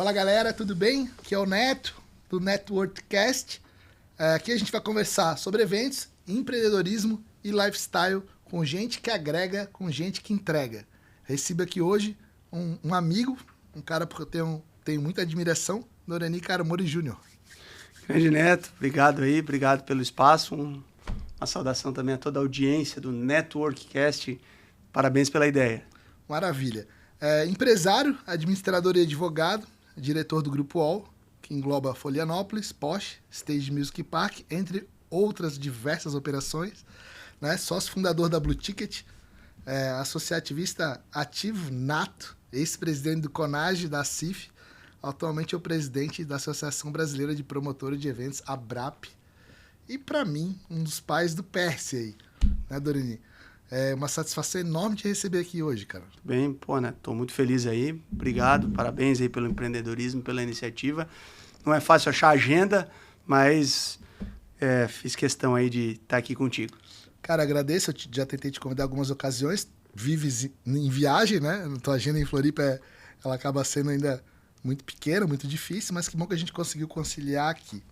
Fala galera, tudo bem? Aqui é o Neto, do Networkcast. Aqui a gente vai conversar sobre eventos, empreendedorismo e lifestyle com gente que agrega, com gente que entrega. Recebo aqui hoje um amigo, um cara que eu tenho muita admiração, Norani Caramori Júnior. Grande Neto, obrigado pelo espaço. Uma saudação também a toda a audiência do Networkcast. Parabéns pela ideia. Maravilha. Empresário, administrador e advogado, diretor do Grupo All, que engloba Florianópolis, Porsche, Stage Music Park, entre outras diversas operações, né? Sócio fundador da Blue Ticket, associativista ativo nato, ex-presidente do CONAGE, da CIF, atualmente é o presidente da Associação Brasileira de Promotores de Eventos, ABRAP, e para mim, um dos pais do Perse aí, né, Dorani? É uma satisfação enorme te receber aqui hoje, cara. Bem, né? Tô muito feliz aí. Obrigado, parabéns aí pelo empreendedorismo, pela iniciativa. Não é fácil achar agenda, mas fiz questão aí de estar aqui contigo. Cara, agradeço. Já tentei te convidar algumas ocasiões. Vives em viagem, né? Tua agenda em Floripa, ela acaba sendo ainda muito pequena, muito difícil, mas que bom que a gente conseguiu conciliar aqui.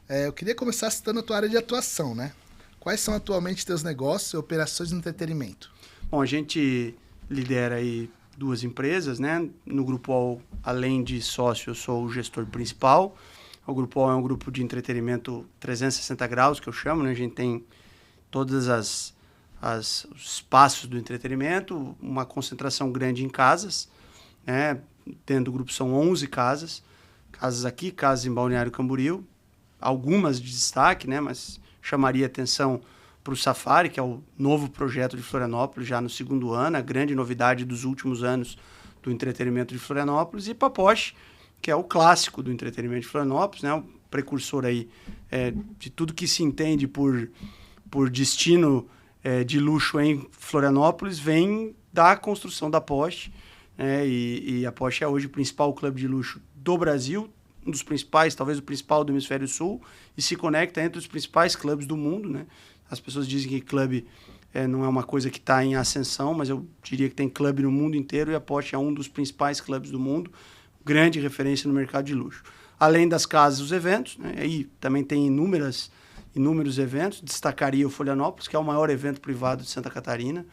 Eu queria começar citando a tua área de atuação, né? Quais são atualmente teus negócios e operações de entretenimento? Bom, a gente lidera aí 2 empresas, né? No Grupo All, além de sócio, eu sou o gestor principal. O Grupo All é um grupo de entretenimento 360 graus, que eu chamo, né? A gente tem todos os espaços do entretenimento, uma concentração grande em casas, né? Dentro do grupo são 11 casas aqui, casas em Balneário Camboriú, algumas de destaque, né? Mas chamaria atenção para o Safari, que é o novo projeto de Florianópolis, já no 2º ano, a grande novidade dos últimos anos do entretenimento de Florianópolis, e para a Porsche, que é o clássico do entretenimento de Florianópolis, né? O precursor aí de tudo que se entende por destino de luxo em Florianópolis, vem da construção da Porsche, e a Porsche é hoje o principal clube de luxo do Brasil, um dos principais, talvez o principal do Hemisfério Sul, e se conecta entre os principais clubes do mundo, né? As pessoas dizem que clube não é uma coisa que está em ascensão, mas eu diria que tem clube no mundo inteiro, e a Porsche é um dos principais clubes do mundo, grande referência no mercado de luxo. Além das casas, os eventos, né? Aí também tem inúmeros eventos, destacaria o Florianópolis, que é o maior evento privado de Santa Catarina,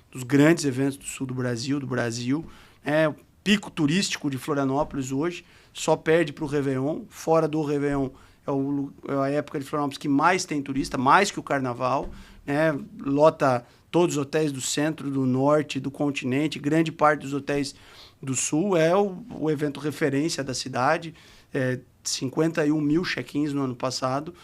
dos grandes eventos do sul do Brasil, o pico turístico de Florianópolis hoje, só perde para o Réveillon. Fora do Réveillon é a época de Florianópolis que mais tem turista, mais que o Carnaval, né? Lota todos os hotéis do centro, do norte, do continente, grande parte dos hotéis do sul, é o evento referência da cidade, 51 mil check-ins no ano passado,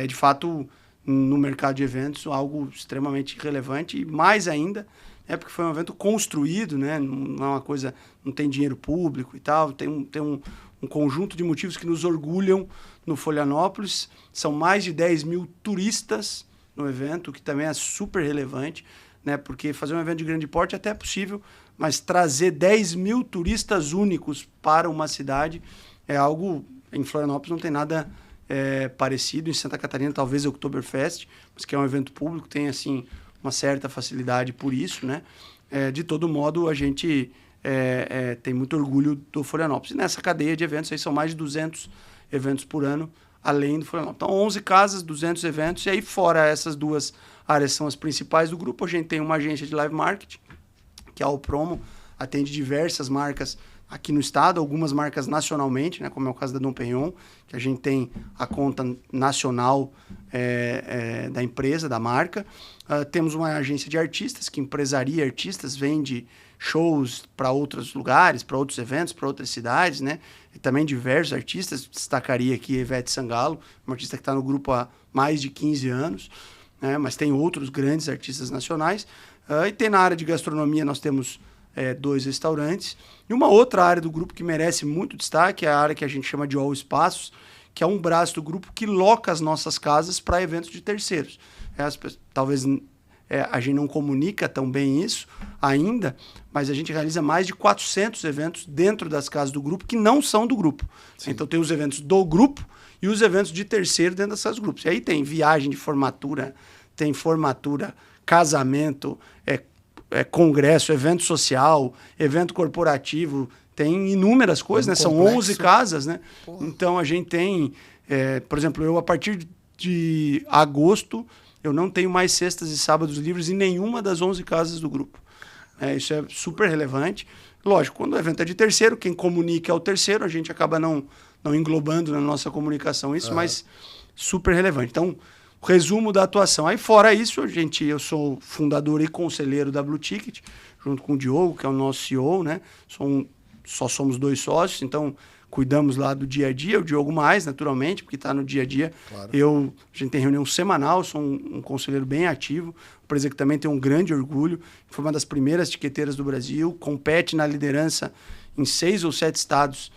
de fato, no mercado de eventos, algo extremamente relevante, e mais ainda, porque foi um evento construído, né? Não é uma coisa, não tem dinheiro público e tal, tem um conjunto de motivos que nos orgulham no Florianópolis. São mais de 10 mil turistas no evento, que também é super relevante, né? Porque fazer um evento de grande porte até é possível, mas trazer 10 mil turistas únicos para uma cidade é algo, em Florianópolis não tem nada parecido. Em Santa Catarina talvez o Oktoberfest, mas que é um evento público, tem assim uma certa facilidade por isso, né? De todo modo, a gente tem muito orgulho do Florianópolis. E nessa cadeia de eventos, aí são mais de 200 eventos por ano, além do Florianópolis. Então, 11 casas, 200 eventos, e aí fora essas 2 áreas são as principais do grupo, a gente tem uma agência de live marketing, que é a Promo, atende diversas marcas aqui no estado, algumas marcas nacionalmente, né, como é o caso da Dom Perignon, que a gente tem a conta nacional da empresa, da marca. Temos uma agência de artistas, que empresaria artistas, vende shows para outros lugares, para outros eventos, para outras cidades, né? E também diversos artistas, destacaria aqui a Ivete Sangalo, uma artista que está no grupo há mais de 15 anos, né? Mas tem outros grandes artistas nacionais. E tem na área de gastronomia, nós temos 2 restaurantes. E uma outra área do grupo que merece muito destaque é a área que a gente chama de All Espaços, que é um braço do grupo que loca as nossas casas para eventos de terceiros. Talvez a gente não comunica tão bem isso ainda, mas a gente realiza mais de 400 eventos dentro das casas do grupo que não são do grupo. Sim. Então tem os eventos do grupo e os eventos de terceiro dentro dessas grupos. E aí tem viagem de formatura, tem formatura, casamento, congresso, evento social, evento corporativo, tem inúmeras coisas, né? São complexo. 11 casas, né? Porra. Então, a gente tem... por exemplo, eu, a partir de agosto, eu não tenho mais sextas e sábados livres em nenhuma das 11 casas do grupo. Isso é super relevante. Lógico, quando o evento é de terceiro, quem comunica é o terceiro, a gente acaba não englobando na nossa comunicação isso, mas super relevante. Então, o resumo da atuação. Aí, fora isso, eu sou fundador e conselheiro da Blue Ticket, junto com o Diogo, que é o nosso CEO, né? Só somos 2 sócios, então cuidamos lá do dia a dia, o Diogo mais, naturalmente, porque está no dia a dia. Claro. A gente tem reunião semanal, sou um conselheiro bem ativo, empresa que também tem um grande orgulho, foi uma das primeiras tiqueteiras do Brasil, compete na liderança em 6 ou 7 estados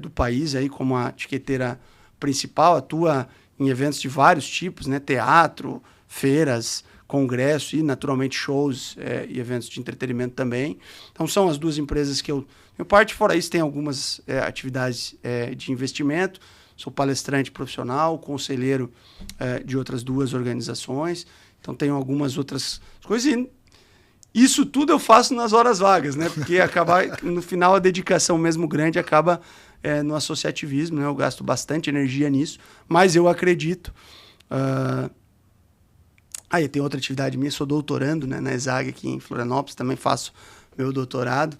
do país, aí, como a tiqueteira principal, atua em eventos de vários tipos, né? Teatro, feiras, congresso e, naturalmente, shows e eventos de entretenimento também. Então, são as 2 empresas que eu tenho parte. Fora isso, tem algumas atividades de investimento. Sou palestrante profissional, conselheiro de outras 2 organizações. Então, tenho algumas outras coisas. E isso tudo eu faço nas horas vagas, né? Porque no final, a dedicação mesmo grande acaba no associativismo, né? Eu gasto bastante energia nisso, mas eu acredito... Aí tem outra atividade minha, sou doutorando, né, na ESAG aqui em Florianópolis, também faço meu doutorado.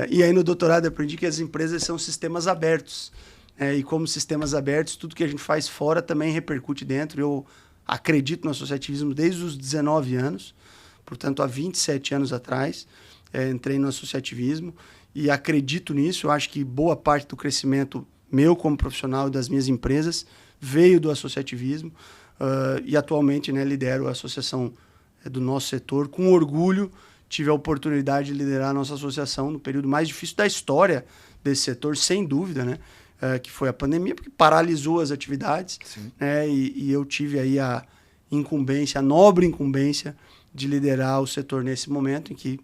E aí no doutorado eu aprendi que as empresas são sistemas abertos. E como sistemas abertos, tudo que a gente faz fora também repercute dentro. Eu acredito no associativismo desde os 19 anos, portanto há 27 anos atrás, entrei no associativismo e acredito nisso. Eu acho que boa parte do crescimento meu como profissional e das minhas empresas veio do associativismo. E atualmente, né, lidero a associação do nosso setor. Com orgulho, tive a oportunidade de liderar a nossa associação no período mais difícil da história desse setor, sem dúvida, né, que foi a pandemia, porque paralisou as atividades. Né, e eu tive aí a nobre incumbência de liderar o setor nesse momento em que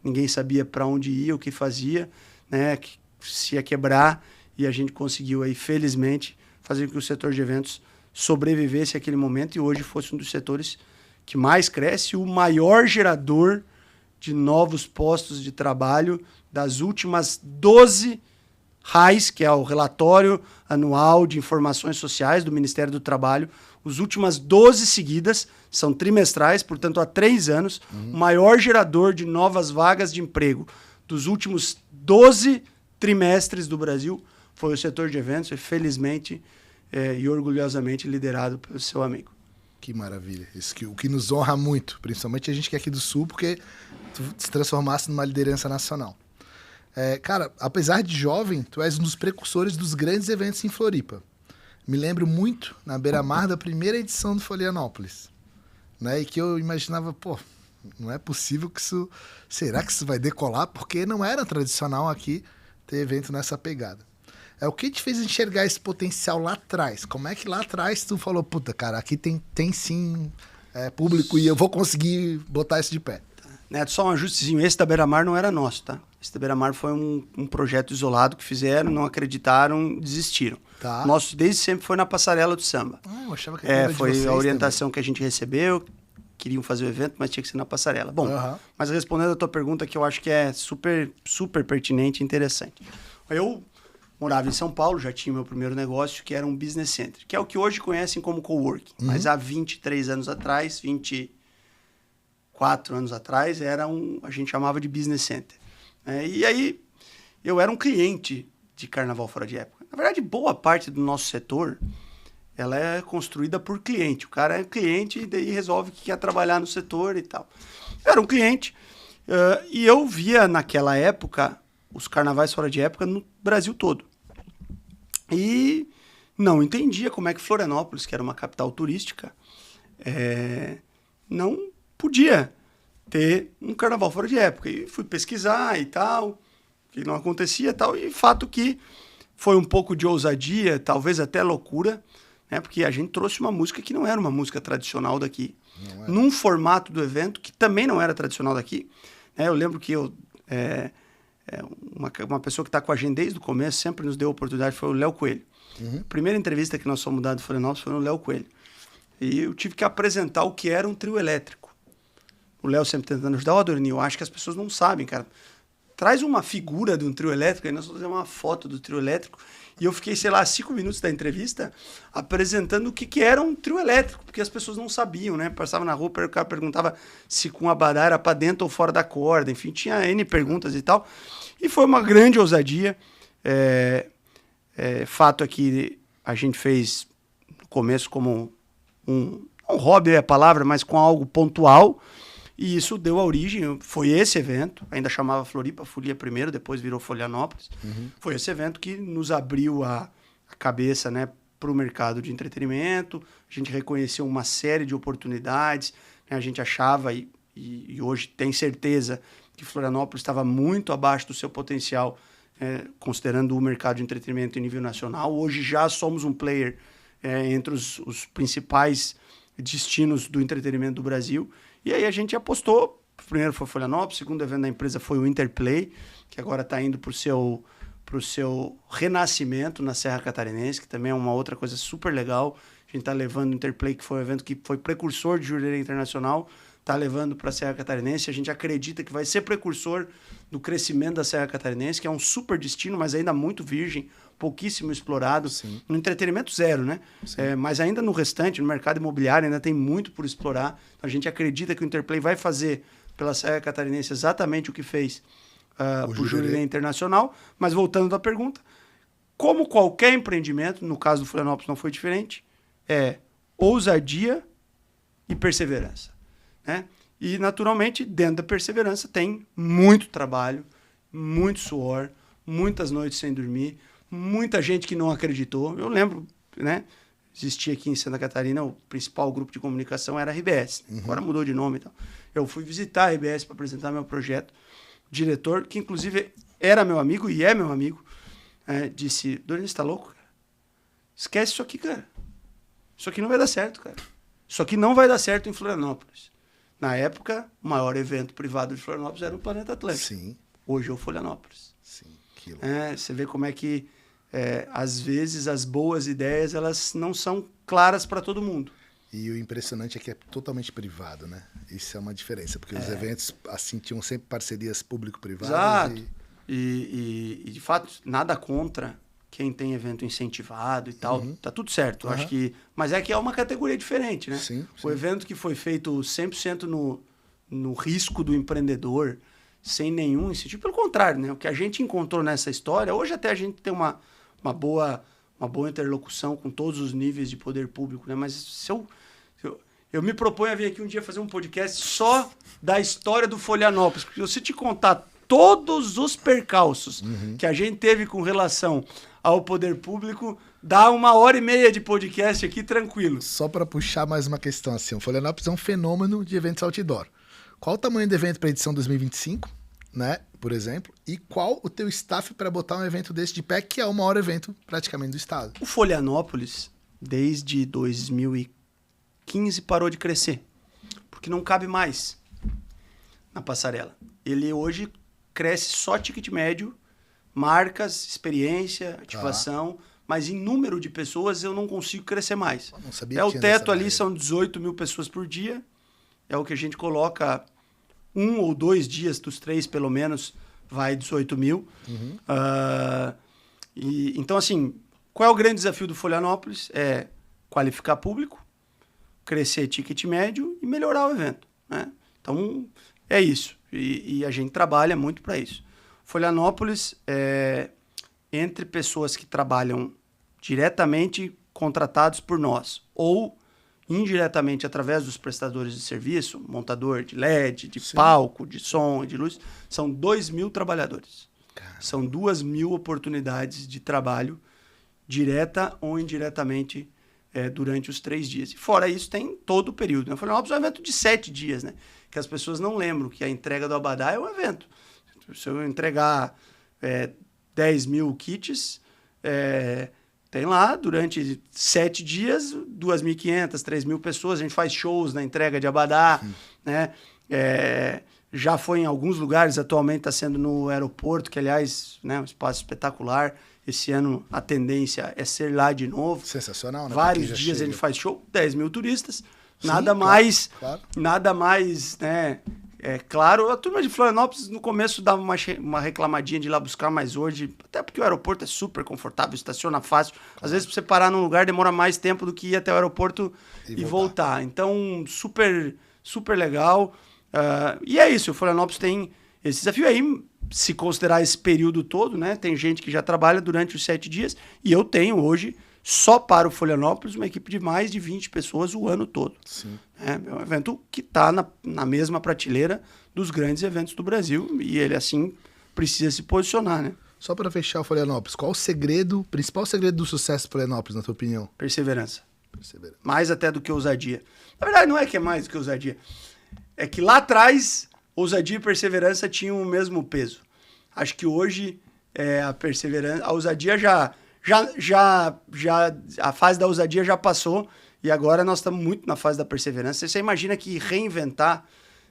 ninguém sabia para onde ia, o que fazia, né, que se ia quebrar, e a gente conseguiu aí, felizmente, fazer com que o setor de eventos sobrevivesse àquele momento e hoje fosse um dos setores que mais cresce, o maior gerador de novos postos de trabalho das últimas 12 RAIs, que é o Relatório Anual de Informações Sociais do Ministério do Trabalho. As últimas 12 seguidas, são trimestrais, portanto há 3 anos, o maior gerador de novas vagas de emprego dos últimos 12 trimestres do Brasil foi o setor de eventos e, felizmente, e orgulhosamente liderado pelo seu amigo. Que maravilha. O que nos honra muito, principalmente a gente que é aqui do Sul, porque tu se transformasse numa liderança nacional. Cara, apesar de jovem, tu és um dos precursores dos grandes eventos em Floripa. Me lembro muito na beira-mar da primeira edição do Florianópolis, né? E que eu imaginava, não é possível que isso... Será que isso vai decolar? Porque não era tradicional aqui ter evento nessa pegada. O que te fez enxergar esse potencial lá atrás? Como é que lá atrás tu falou, puta, cara, aqui tem sim público e eu vou conseguir botar isso de pé? Neto, só um ajustezinho. Esse da Beira-Mar não era nosso, tá? Esse da Beira-Mar foi um projeto isolado que fizeram, não acreditaram, desistiram. Tá. Nosso desde sempre foi na passarela do samba. Eu achava que era de foi vocês a orientação também. que a gente recebeu. Queriam fazer o evento, mas tinha que ser na passarela. Bom, mas respondendo a tua pergunta, que eu acho que é super, super pertinente e interessante. Eu morava em São Paulo, já tinha meu primeiro negócio, que era um business center, que é o que hoje conhecem como coworking. Mas há 23 anos atrás, 24 anos atrás, a gente chamava de business center. E aí, eu era um cliente de carnaval fora de época. Na verdade, boa parte do nosso setor, ela é construída por cliente. O cara é cliente e daí resolve que quer trabalhar no setor e tal. Eu era um cliente e eu via naquela época os carnavais fora de época no Brasil todo. E não entendia como é que Florianópolis, que era uma capital turística, não podia ter um carnaval fora de época. E fui pesquisar e tal, que não acontecia e tal. E fato que foi um pouco de ousadia, talvez até loucura, né? Porque a gente trouxe uma música que não era uma música tradicional daqui. Num formato do evento que também não era tradicional daqui. Eu lembro que uma pessoa que está com a gente desde o começo, sempre nos deu a oportunidade, foi o Léo Coelho. A primeira entrevista que nós fomos dar do Florianópolis foi no Léo Coelho. E eu tive que apresentar o que era um trio elétrico. O Léo sempre tentando ajudar. Adorni, eu acho que as pessoas não sabem, cara. traz uma figura de um trio elétrico, aí nós vamos fazer uma foto do trio elétrico, e eu fiquei, sei lá, 5 minutos da entrevista apresentando o que era um trio elétrico, porque as pessoas não sabiam, né? Passava na rua, o cara perguntava se com a abadá era para dentro ou fora da corda, enfim, tinha N perguntas e tal. E foi uma grande ousadia. Fato é que a gente fez no começo como um hobby é a palavra, mas com algo pontual, e isso deu a origem, foi esse evento, ainda chamava Floripa Folia primeiro, depois virou Florianópolis. Foi esse evento que nos abriu a cabeça, né, para o mercado de entretenimento. A gente reconheceu uma série de oportunidades, né, a gente achava e hoje tem certeza que Florianópolis estava muito abaixo do seu potencial, considerando o mercado de entretenimento em nível nacional. Hoje já somos um player entre os principais destinos do entretenimento do Brasil. E aí a gente apostou, primeiro foi Florianópolis, o segundo evento da empresa foi o Interplay, que agora está indo para o seu renascimento na Serra Catarinense, que também é uma outra coisa super legal. A gente está levando o Interplay, que foi um evento que foi precursor de Jurerê Internacional, está levando para a Serra Catarinense. A gente acredita que vai ser precursor do crescimento da Serra Catarinense, que é um super destino, mas ainda muito virgem, pouquíssimo explorado. Sim. No entretenimento, zero, né? Mas ainda no restante, no mercado imobiliário, ainda tem muito por explorar. Então, a gente acredita que o Interplay vai fazer pela Serra Catarinense exatamente o que fez para o Jurerê Internacional. Mas voltando à pergunta, como qualquer empreendimento, no caso do Florianópolis não foi diferente, ousadia e perseverança, né? E, naturalmente, dentro da perseverança tem muito trabalho, muito suor, muitas noites sem dormir, muita gente que não acreditou. Eu lembro, né? Existia aqui em Santa Catarina, o principal grupo de comunicação era a RBS. Agora mudou de nome e tal. Eu fui visitar a RBS para apresentar meu projeto. O diretor, que inclusive era meu amigo e é meu amigo, disse: Dorine, você tá louco, cara? Esquece isso aqui, cara. Isso aqui não vai dar certo, cara. Isso aqui não vai dar certo em Florianópolis. Na época, o maior evento privado de Florianópolis era o Planeta Atlântico. Sim. Hoje é o Florianópolis. Sim, que louco. Você vê como é que, às vezes, as boas ideias elas não são claras para todo mundo. E o impressionante é que é totalmente privado, né? Isso é uma diferença, porque os eventos assim tinham sempre parcerias público-privadas. Exato. E, de fato, nada contra quem tem evento incentivado e tal. Tá tudo certo. Acho que, mas é que é uma categoria diferente, né? Sim, o evento que foi feito 100% no risco do empreendedor, sem nenhum incentivo. Pelo contrário, né? O que a gente encontrou nessa história, hoje até a gente tem uma boa interlocução com todos os níveis de poder público, né? Mas se eu me proponho a vir aqui um dia fazer um podcast só da história do Florianópolis, porque se eu te contar todos os percalços que a gente teve com relação ao poder público, dá 1h30 de podcast aqui tranquilo. Só para puxar mais uma questão assim, o Florianópolis é um fenômeno de eventos outdoor. Qual o tamanho do evento para a edição 2025, né, por exemplo? E qual o teu staff para botar um evento desse de pé, que é o maior evento praticamente do estado? O Florianópolis, desde 2015, parou de crescer, porque não cabe mais na passarela. Ele hoje cresce só ticket médio, marcas, experiência, ativação, mas em número de pessoas eu não consigo crescer mais. Não sabia o teto ali, são 18 mil pessoas por dia, é o que a gente coloca 1 ou 2 dias, dos 3 pelo menos, vai 18 mil. Então, assim, qual é o grande desafio do Florianópolis? É qualificar público, crescer ticket médio e melhorar o evento, né? Então, é isso. E a gente trabalha muito para isso. Florianópolis, entre pessoas que trabalham diretamente contratados por nós ou indiretamente através dos prestadores de serviço, montador de LED, de palco, de som e de luz, são 2.000 trabalhadores. Caramba. São 2.000 oportunidades de trabalho, direta ou indiretamente, durante os 3 dias. E fora isso, tem todo o período. Né? Florianópolis é um evento de 7 dias, né? Que as pessoas não lembram que a entrega do abadá é um evento. Se eu entregar 10 mil kits, tem lá, durante 7 dias, 2.500, 3.000 pessoas. A gente faz shows na entrega de abadá, né? Já foi em alguns lugares, atualmente está sendo no aeroporto, que, aliás, né, um espaço espetacular. Esse ano a tendência é ser lá de novo. Sensacional, né? Vários dias a gente faz show, 10 mil turistas. Nada mais, né, É claro, a turma de Florianópolis no começo dava uma reclamadinha de ir lá buscar, mas hoje, até porque o aeroporto é super confortável, estaciona fácil. Às vezes, para você parar num lugar, demora mais tempo do que ir até o aeroporto e voltar. Então, super, super legal. E é isso, o Florianópolis tem esse desafio aí, se considerar esse período todo, né? Tem gente que já trabalha durante os 7 dias e eu tenho hoje, só para o Florianópolis, uma equipe de mais de 20 pessoas o ano todo. Sim. É um evento que está na mesma prateleira dos grandes eventos do Brasil e ele, assim, precisa se posicionar, né? Só para fechar o Florianópolis, qual o principal segredo do sucesso do Florianópolis, na tua opinião? Perseverança. Mais até do que ousadia. Na verdade, não é que é mais do que ousadia. É que lá atrás, ousadia e perseverança tinham o mesmo peso. Acho que hoje a perseverança, a ousadia a fase da ousadia já passou e agora nós estamos muito na fase da perseverança. Você imagina que reinventar,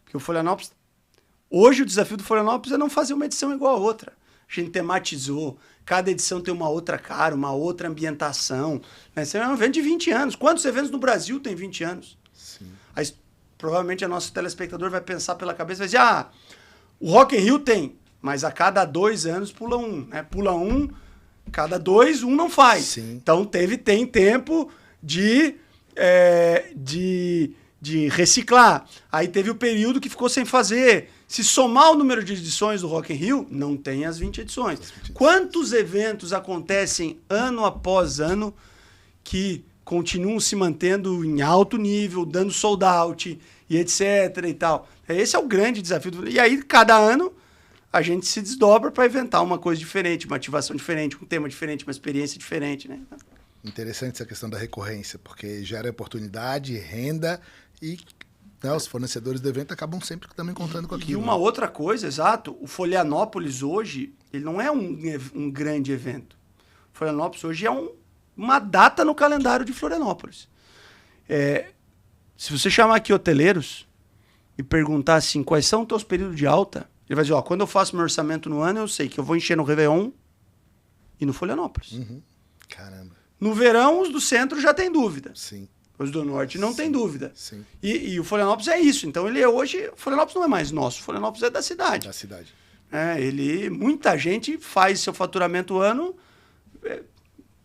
que o Florianópolis... Hoje o desafio do Florianópolis é não fazer uma edição igual a outra. A gente tematizou, cada edição tem uma outra cara, uma outra ambientação. Esse é um evento de 20 anos. Quantos eventos no Brasil tem 20 anos? Sim. Aí, provavelmente o nosso telespectador vai pensar pela cabeça e vai dizer, o Rock in Rio tem, mas a cada 2 anos pula um, né? Pula um, cada 2, um não faz. Sim. Então tem tempo de reciclar. Aí teve o período que ficou sem fazer. Se somar o número de edições do Rock in Rio, não tem as 20 edições. Quantos eventos acontecem ano após ano que continuam se mantendo em alto nível, dando sold out e etc e tal. Esse é o grande desafio. E aí, cada ano, a gente se desdobra para inventar uma coisa diferente, uma ativação diferente, um tema diferente, uma experiência diferente, né? Interessante essa questão da recorrência, porque gera oportunidade, renda e os fornecedores do evento acabam sempre também contando com aquilo. E uma outra coisa, exato, o Florianópolis hoje, ele não é um grande evento. O Florianópolis hoje é uma data no calendário de Florianópolis. Se você chamar aqui hoteleiros e perguntar assim, quais são os teus períodos de alta, ele vai dizer, quando eu faço meu orçamento no ano, eu sei que eu vou encher no Réveillon e no Florianópolis. Uhum. Caramba. No verão, os do centro já tem dúvida. Sim. Os do norte não tem dúvida. Sim. E o Florianópolis é isso. Então, hoje, o Florianópolis não é mais nosso. O Florianópolis é da cidade. Da cidade. Muita gente faz seu faturamento ano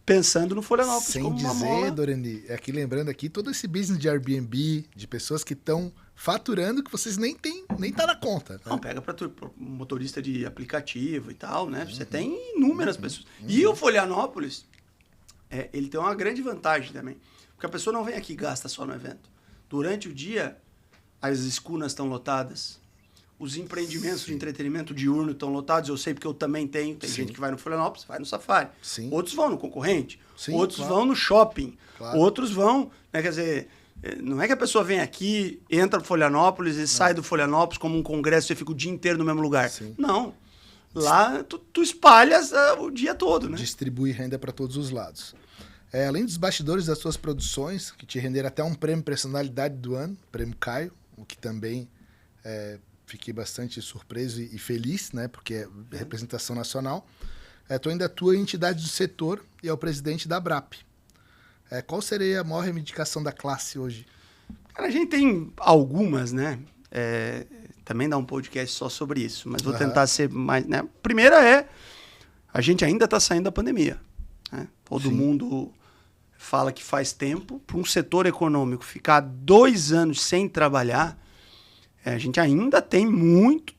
pensando no Florianópolis. Sem como uma dizer, mola. Dorani, lembrando aqui, todo esse business de Airbnb, de pessoas que estão faturando que vocês nem tá na conta. Né? Não, pega para motorista de aplicativo e tal, né? Você tem inúmeras pessoas. E o Florianópolis, ele tem uma grande vantagem também. Porque a pessoa não vem aqui e gasta só no evento. Durante o dia, as escunas estão lotadas. Os empreendimentos de entretenimento diurno estão lotados. Eu sei porque eu também tenho. Tem gente que vai no Florianópolis, vai no Safari. Sim. Outros vão no concorrente. Sim, outros vão no shopping. Claro. Outros vão... Né, quer dizer, não é que a pessoa vem aqui, entra no Florianópolis e sai do Florianópolis como um congresso e fica o dia inteiro no mesmo lugar. Sim. Não. Lá tu espalhas o dia todo, né? Distribui renda para todos os lados. Além dos bastidores das suas produções, que te renderam até um prêmio Personalidade do Ano, prêmio Caio, o que também fiquei bastante surpreso e feliz, né, porque é representação nacional. Tu ainda atua em entidade do setor e é o presidente da Abrap. Qual seria a maior reivindicação da classe hoje? Cara, a gente tem algumas, né? Também dá um podcast só sobre isso, mas vou tentar ser mais... Né? Primeira a gente ainda está saindo da pandemia. Né? Todo mundo fala que faz tempo. Para um setor econômico ficar 2 anos sem trabalhar, a gente ainda tem muito...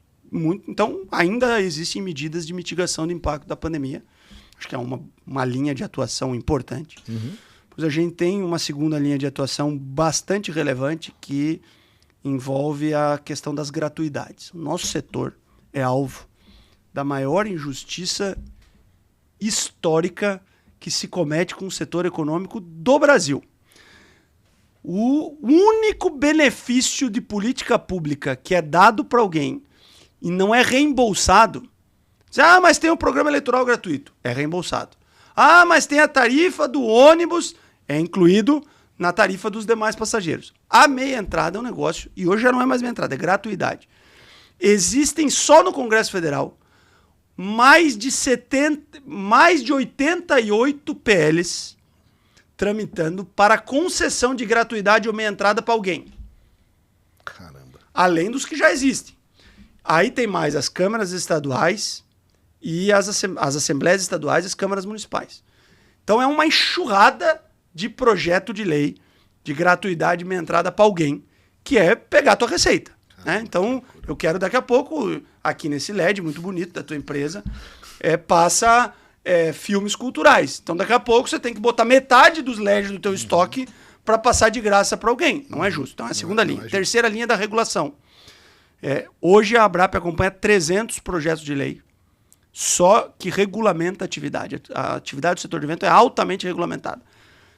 Então, ainda existem medidas de mitigação do impacto da pandemia. Acho que é uma linha de atuação importante. Uhum. Pois a gente tem uma segunda linha de atuação bastante relevante que envolve a questão das gratuidades. O nosso setor é alvo da maior injustiça histórica que se comete com o setor econômico do Brasil. O único benefício de política pública que é dado para alguém e não é reembolsado, mas tem um programa eleitoral gratuito, é reembolsado. Mas tem a tarifa do ônibus, é incluído na tarifa dos demais passageiros. A meia entrada é um negócio, e hoje já não é mais meia entrada, é gratuidade. Existem só no Congresso Federal mais de 88 PLs tramitando para concessão de gratuidade ou meia entrada para alguém. Caramba. Além dos que já existem. Aí tem mais as câmaras estaduais e as assembleias estaduais e as câmaras municipais. Então é uma enxurrada de projeto de lei de gratuidade de meia entrada para alguém, que é pegar a tua receita. Né? Então, eu quero daqui a pouco, aqui nesse LED muito bonito da tua empresa, passa filmes culturais. Então, daqui a pouco você tem que botar metade dos LEDs do teu estoque para passar de graça para alguém. Não é justo. Então, é a segunda linha. Terceira linha da regulação. Hoje a ABRAP acompanha 300 projetos de lei só que regulamenta a atividade. A atividade do setor de evento é altamente regulamentada.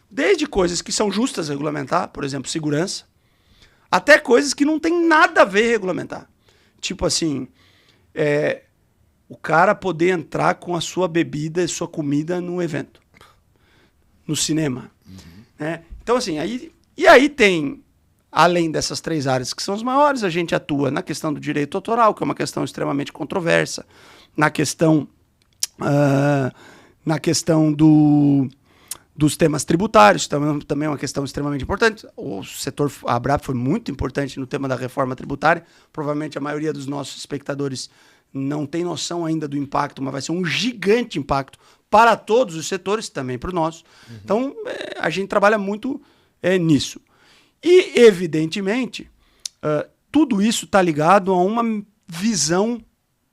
Desde coisas que são justas regulamentar, por exemplo, segurança, até coisas que não tem nada a ver regulamentar. Tipo assim, o cara poder entrar com a sua bebida e sua comida no evento, no cinema. Né? Então, assim, aí tem, além dessas 3 áreas que são as maiores, a gente atua na questão do direito autoral, que é uma questão extremamente controversa, na questão dos temas tributários, também é uma questão extremamente importante. O setor, a ABRAP foi muito importante no tema da reforma tributária. Provavelmente a maioria dos nossos espectadores não tem noção ainda do impacto, mas vai ser um gigante impacto para todos os setores, também para o nosso. Então, a gente trabalha muito nisso. E, evidentemente, tudo isso está ligado a uma visão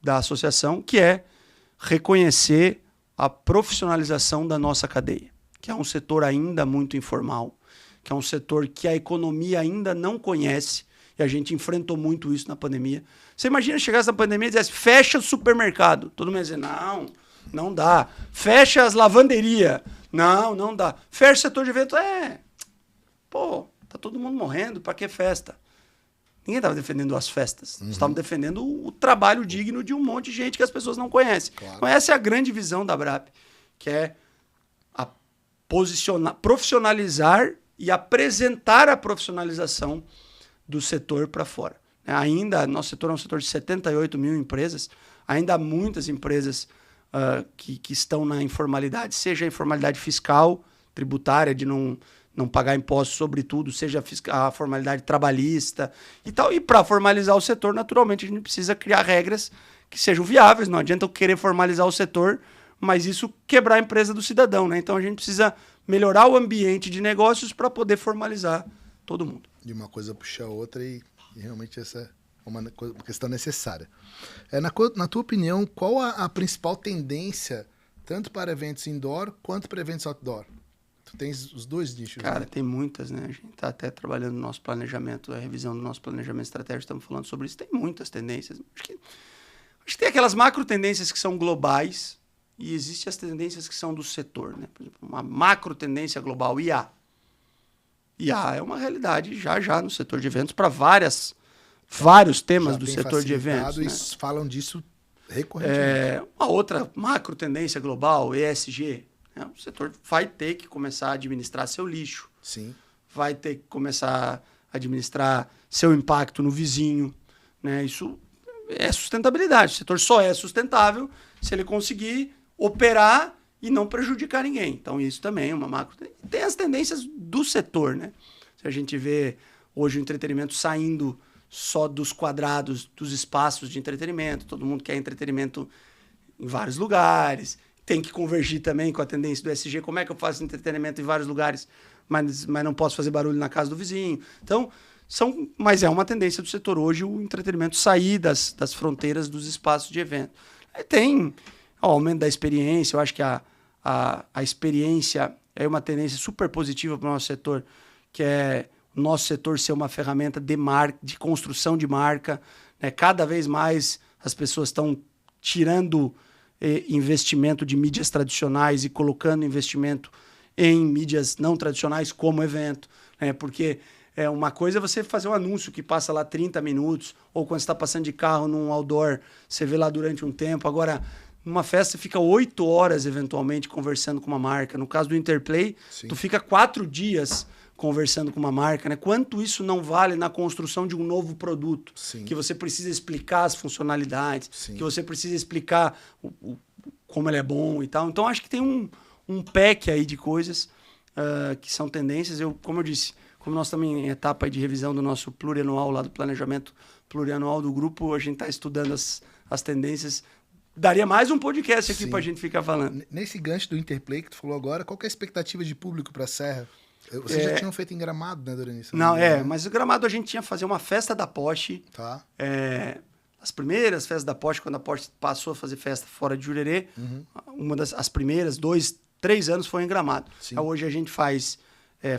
da associação, que é reconhecer a profissionalização da nossa cadeia, que é um setor ainda muito informal, que é um setor que a economia ainda não conhece, e a gente enfrentou muito isso na pandemia. Você imagina chegasse na pandemia e dissesse, fecha o supermercado. Todo mundo ia dizer, não dá. Fecha as lavanderias. Não dá. Fecha o setor de evento. Tá todo mundo morrendo, para que festa? Ninguém estava defendendo as festas. Estavam defendendo o trabalho digno de um monte de gente que as pessoas não conhecem. Claro. Então essa é a grande visão da ABRAP, que é profissionalizar e apresentar a profissionalização do setor para fora. Ainda, nosso setor é um setor de 78 mil empresas, ainda há muitas empresas que estão na informalidade, seja a informalidade fiscal, tributária, de não pagar impostos sobre tudo, seja a formalidade trabalhista e tal. E para formalizar o setor, naturalmente, a gente precisa criar regras que sejam viáveis. Não adianta eu querer formalizar o setor, mas isso quebrar a empresa do cidadão. Né? Então a gente precisa melhorar o ambiente de negócios para poder formalizar todo mundo. De uma coisa puxa a outra e realmente essa é uma questão necessária. Na tua opinião, qual a principal tendência, tanto para eventos indoor quanto para eventos outdoor? Tu tens os dois nichos. Cara, né? Tem muitas, né? A gente está até trabalhando no nosso planejamento, a revisão do nosso planejamento estratégico, estamos falando sobre isso. Tem muitas tendências. Acho que tem aquelas macro tendências que são globais e existem as tendências que são do setor, né? Por exemplo, uma macro tendência global, IA. IA é uma realidade já no setor de eventos para vários temas do setor de eventos. E né? falam disso recorrentemente. Uma outra macro tendência global, ESG. O setor vai ter que começar a administrar seu lixo. Sim. Vai ter que começar a administrar seu impacto no vizinho. Né? Isso é sustentabilidade. O setor só é sustentável se ele conseguir operar e não prejudicar ninguém. Então, isso também é uma macro. Tem as tendências do setor. Né? Se a gente vê hoje o entretenimento saindo só dos quadrados, dos espaços de entretenimento, todo mundo quer entretenimento em vários lugares. Tem que convergir também com a tendência do ESG. Como é que eu faço entretenimento em vários lugares, mas não posso fazer barulho na casa do vizinho? Então, mas é uma tendência do setor hoje o entretenimento sair das fronteiras dos espaços de evento. Aí tem o aumento da experiência. Eu acho que a experiência é uma tendência super positiva para o nosso setor, que é o nosso setor ser uma ferramenta de construção de marca. Né? Cada vez mais as pessoas estão tirando investimento de mídias tradicionais e colocando investimento em mídias não tradicionais como evento, né? Porque uma coisa é você fazer um anúncio que passa lá 30 minutos, ou quando você está passando de carro num outdoor, você vê lá durante um tempo. Agora, numa festa, você fica 8 horas, eventualmente, conversando com uma marca. No caso do Interplay, Sim. tu fica 4 dias conversando com uma marca, né? Quanto isso não vale na construção de um novo produto? Sim. Que você precisa explicar as funcionalidades, Sim. que você precisa explicar como ele é bom e tal. Então, acho que tem um pack aí de coisas que são tendências. Como eu disse, como nós estamos em etapa de revisão do nosso plurianual lá do planejamento plurianual do grupo, a gente está estudando as tendências. Daria mais um podcast aqui para a gente ficar falando. Nesse gancho do Interplay que tu falou agora, qual que é a expectativa de público para a Serra? Vocês já tinham feito em Gramado, né, Doranice? Não, mas o Gramado a gente tinha que fazer uma festa da Porsche. Tá. As primeiras festas da Porsche, quando a Porsche passou a fazer festa fora de Jurerê, as primeiras 2, 3 anos foi em Gramado. Hoje a gente faz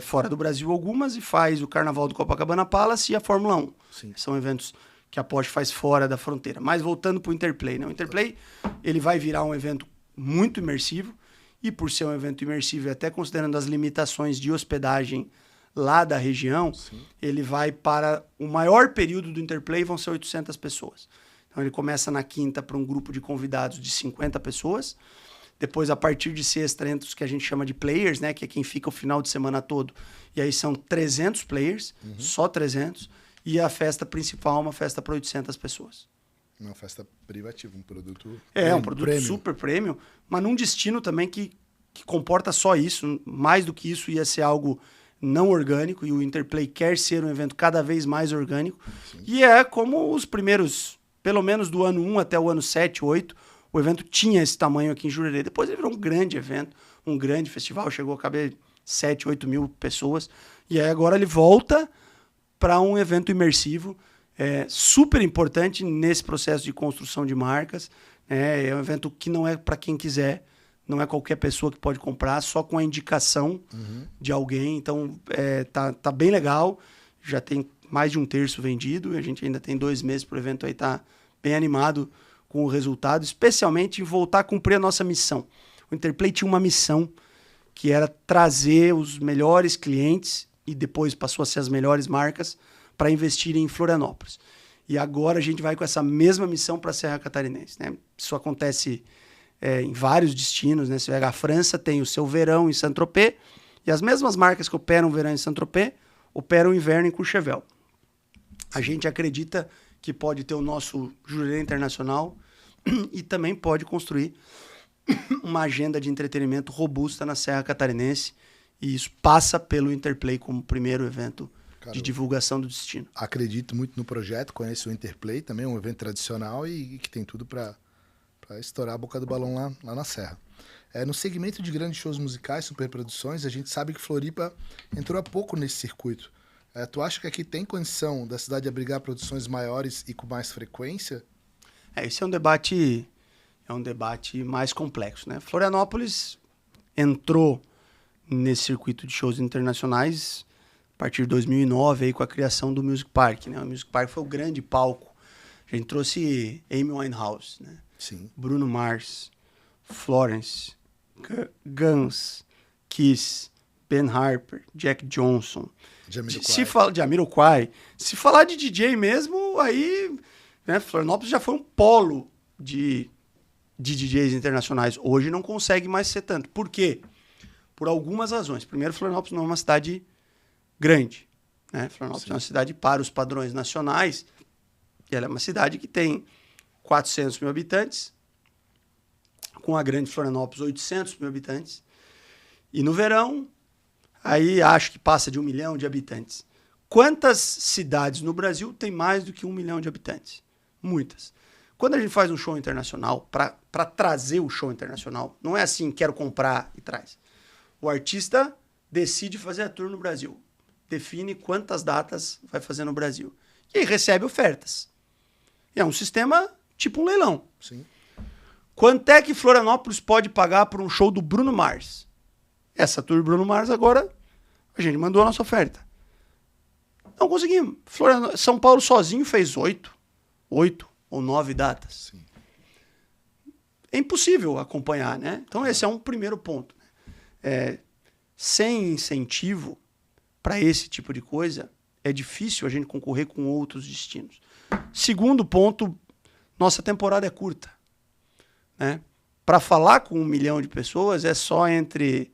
fora do Brasil algumas e faz o Carnaval do Copacabana Palace e a Fórmula 1. Sim. São eventos que a Porsche faz fora da fronteira. Mas voltando para o Interplay, né? O Interplay ele vai virar um evento muito imersivo e por ser um evento imersivo, até considerando as limitações de hospedagem lá da região, ele vai para o maior período do Interplay, vão ser 800 pessoas. Então ele começa na quinta para um grupo de convidados de 50 pessoas, depois a partir de sexta entra os que a gente chama de players, né, que é quem fica o final de semana todo, e aí são 300 players, só 300, e a festa principal é uma festa para 800 pessoas. Uma festa privativa, um produto... um produto super premium, mas num destino também que comporta só isso, mais do que isso ia ser algo não orgânico, e o Interplay quer ser um evento cada vez mais orgânico. Sim. E é como os primeiros, pelo menos do ano 1 até o ano 7, 8, o evento tinha esse tamanho aqui em Jurerê. Depois ele virou um grande evento, um grande festival, chegou a caber 7, 8 mil pessoas. E aí agora ele volta para um evento imersivo, super importante nesse processo de construção de marcas. É um evento que não é para quem quiser, não é qualquer pessoa que pode comprar, só com a indicação de alguém. Então, tá bem legal. Já tem mais de 1/3 vendido. A gente ainda tem 2 meses para o evento aí tá bem animado com o resultado, especialmente em voltar a cumprir a nossa missão. O Interplay tinha uma missão que era trazer os melhores clientes e depois passou a ser as melhores marcas para investirem em Florianópolis. E agora a gente vai com essa mesma missão para a Serra Catarinense, né? Isso acontece em vários destinos, né? Você pega a França, tem o seu verão em Saint-Tropez, e as mesmas marcas que operam o verão em Saint-Tropez operam o inverno em Courchevel. A gente acredita que pode ter o nosso Jurerê Internacional e também pode construir uma agenda de entretenimento robusta na Serra Catarinense, e isso passa pelo Interplay como primeiro evento de divulgação do destino. Acredito muito no projeto, conheço o Interplay, também é um evento tradicional e que tem tudo para estourar a boca do balão lá na Serra. No segmento de grandes shows musicais, superproduções, a gente sabe que Floripa entrou há pouco nesse circuito. Tu acha que aqui tem condição da cidade abrigar produções maiores e com mais frequência? Esse é um debate mais complexo, né? Florianópolis entrou nesse circuito de shows internacionais a partir de 2009, aí, com a criação do Music Park, né? O Music Park foi o grande palco. A gente trouxe Amy Winehouse, né? Sim. Bruno Mars, Florence, Guns, Kiss, Ben Harper, Jack Johnson, Jamiroquai. Se falar de DJ mesmo, aí, né, Florianópolis já foi um polo de DJs internacionais. Hoje não consegue mais ser tanto. Por quê? Por algumas razões. Primeiro, Florianópolis não é uma cidade grande, né? Florianópolis é uma cidade para os padrões nacionais, e ela é uma cidade que tem 400 mil habitantes, com a grande Florianópolis 800 mil habitantes, e no verão, aí acho que passa de 1 milhão de habitantes. Quantas cidades no Brasil tem mais do que 1 milhão de habitantes? Muitas. Quando a gente faz um show internacional, para trazer o show internacional, não é assim, quero comprar e traz. O artista decide fazer a tour no Brasil, define quantas datas vai fazer no Brasil, e aí recebe ofertas. É um sistema tipo um leilão. Sim. Quanto é que Florianópolis pode pagar por um show do Bruno Mars? Essa tour do Bruno Mars agora, a gente mandou a nossa oferta. Não conseguimos. São Paulo sozinho fez 8 ou 9 datas. Sim. É impossível acompanhar, né? Então esse é um primeiro ponto. Sem incentivo para esse tipo de coisa, é difícil a gente concorrer com outros destinos. Segundo ponto, nossa temporada é curta, né? Para falar com 1 milhão de pessoas é só entre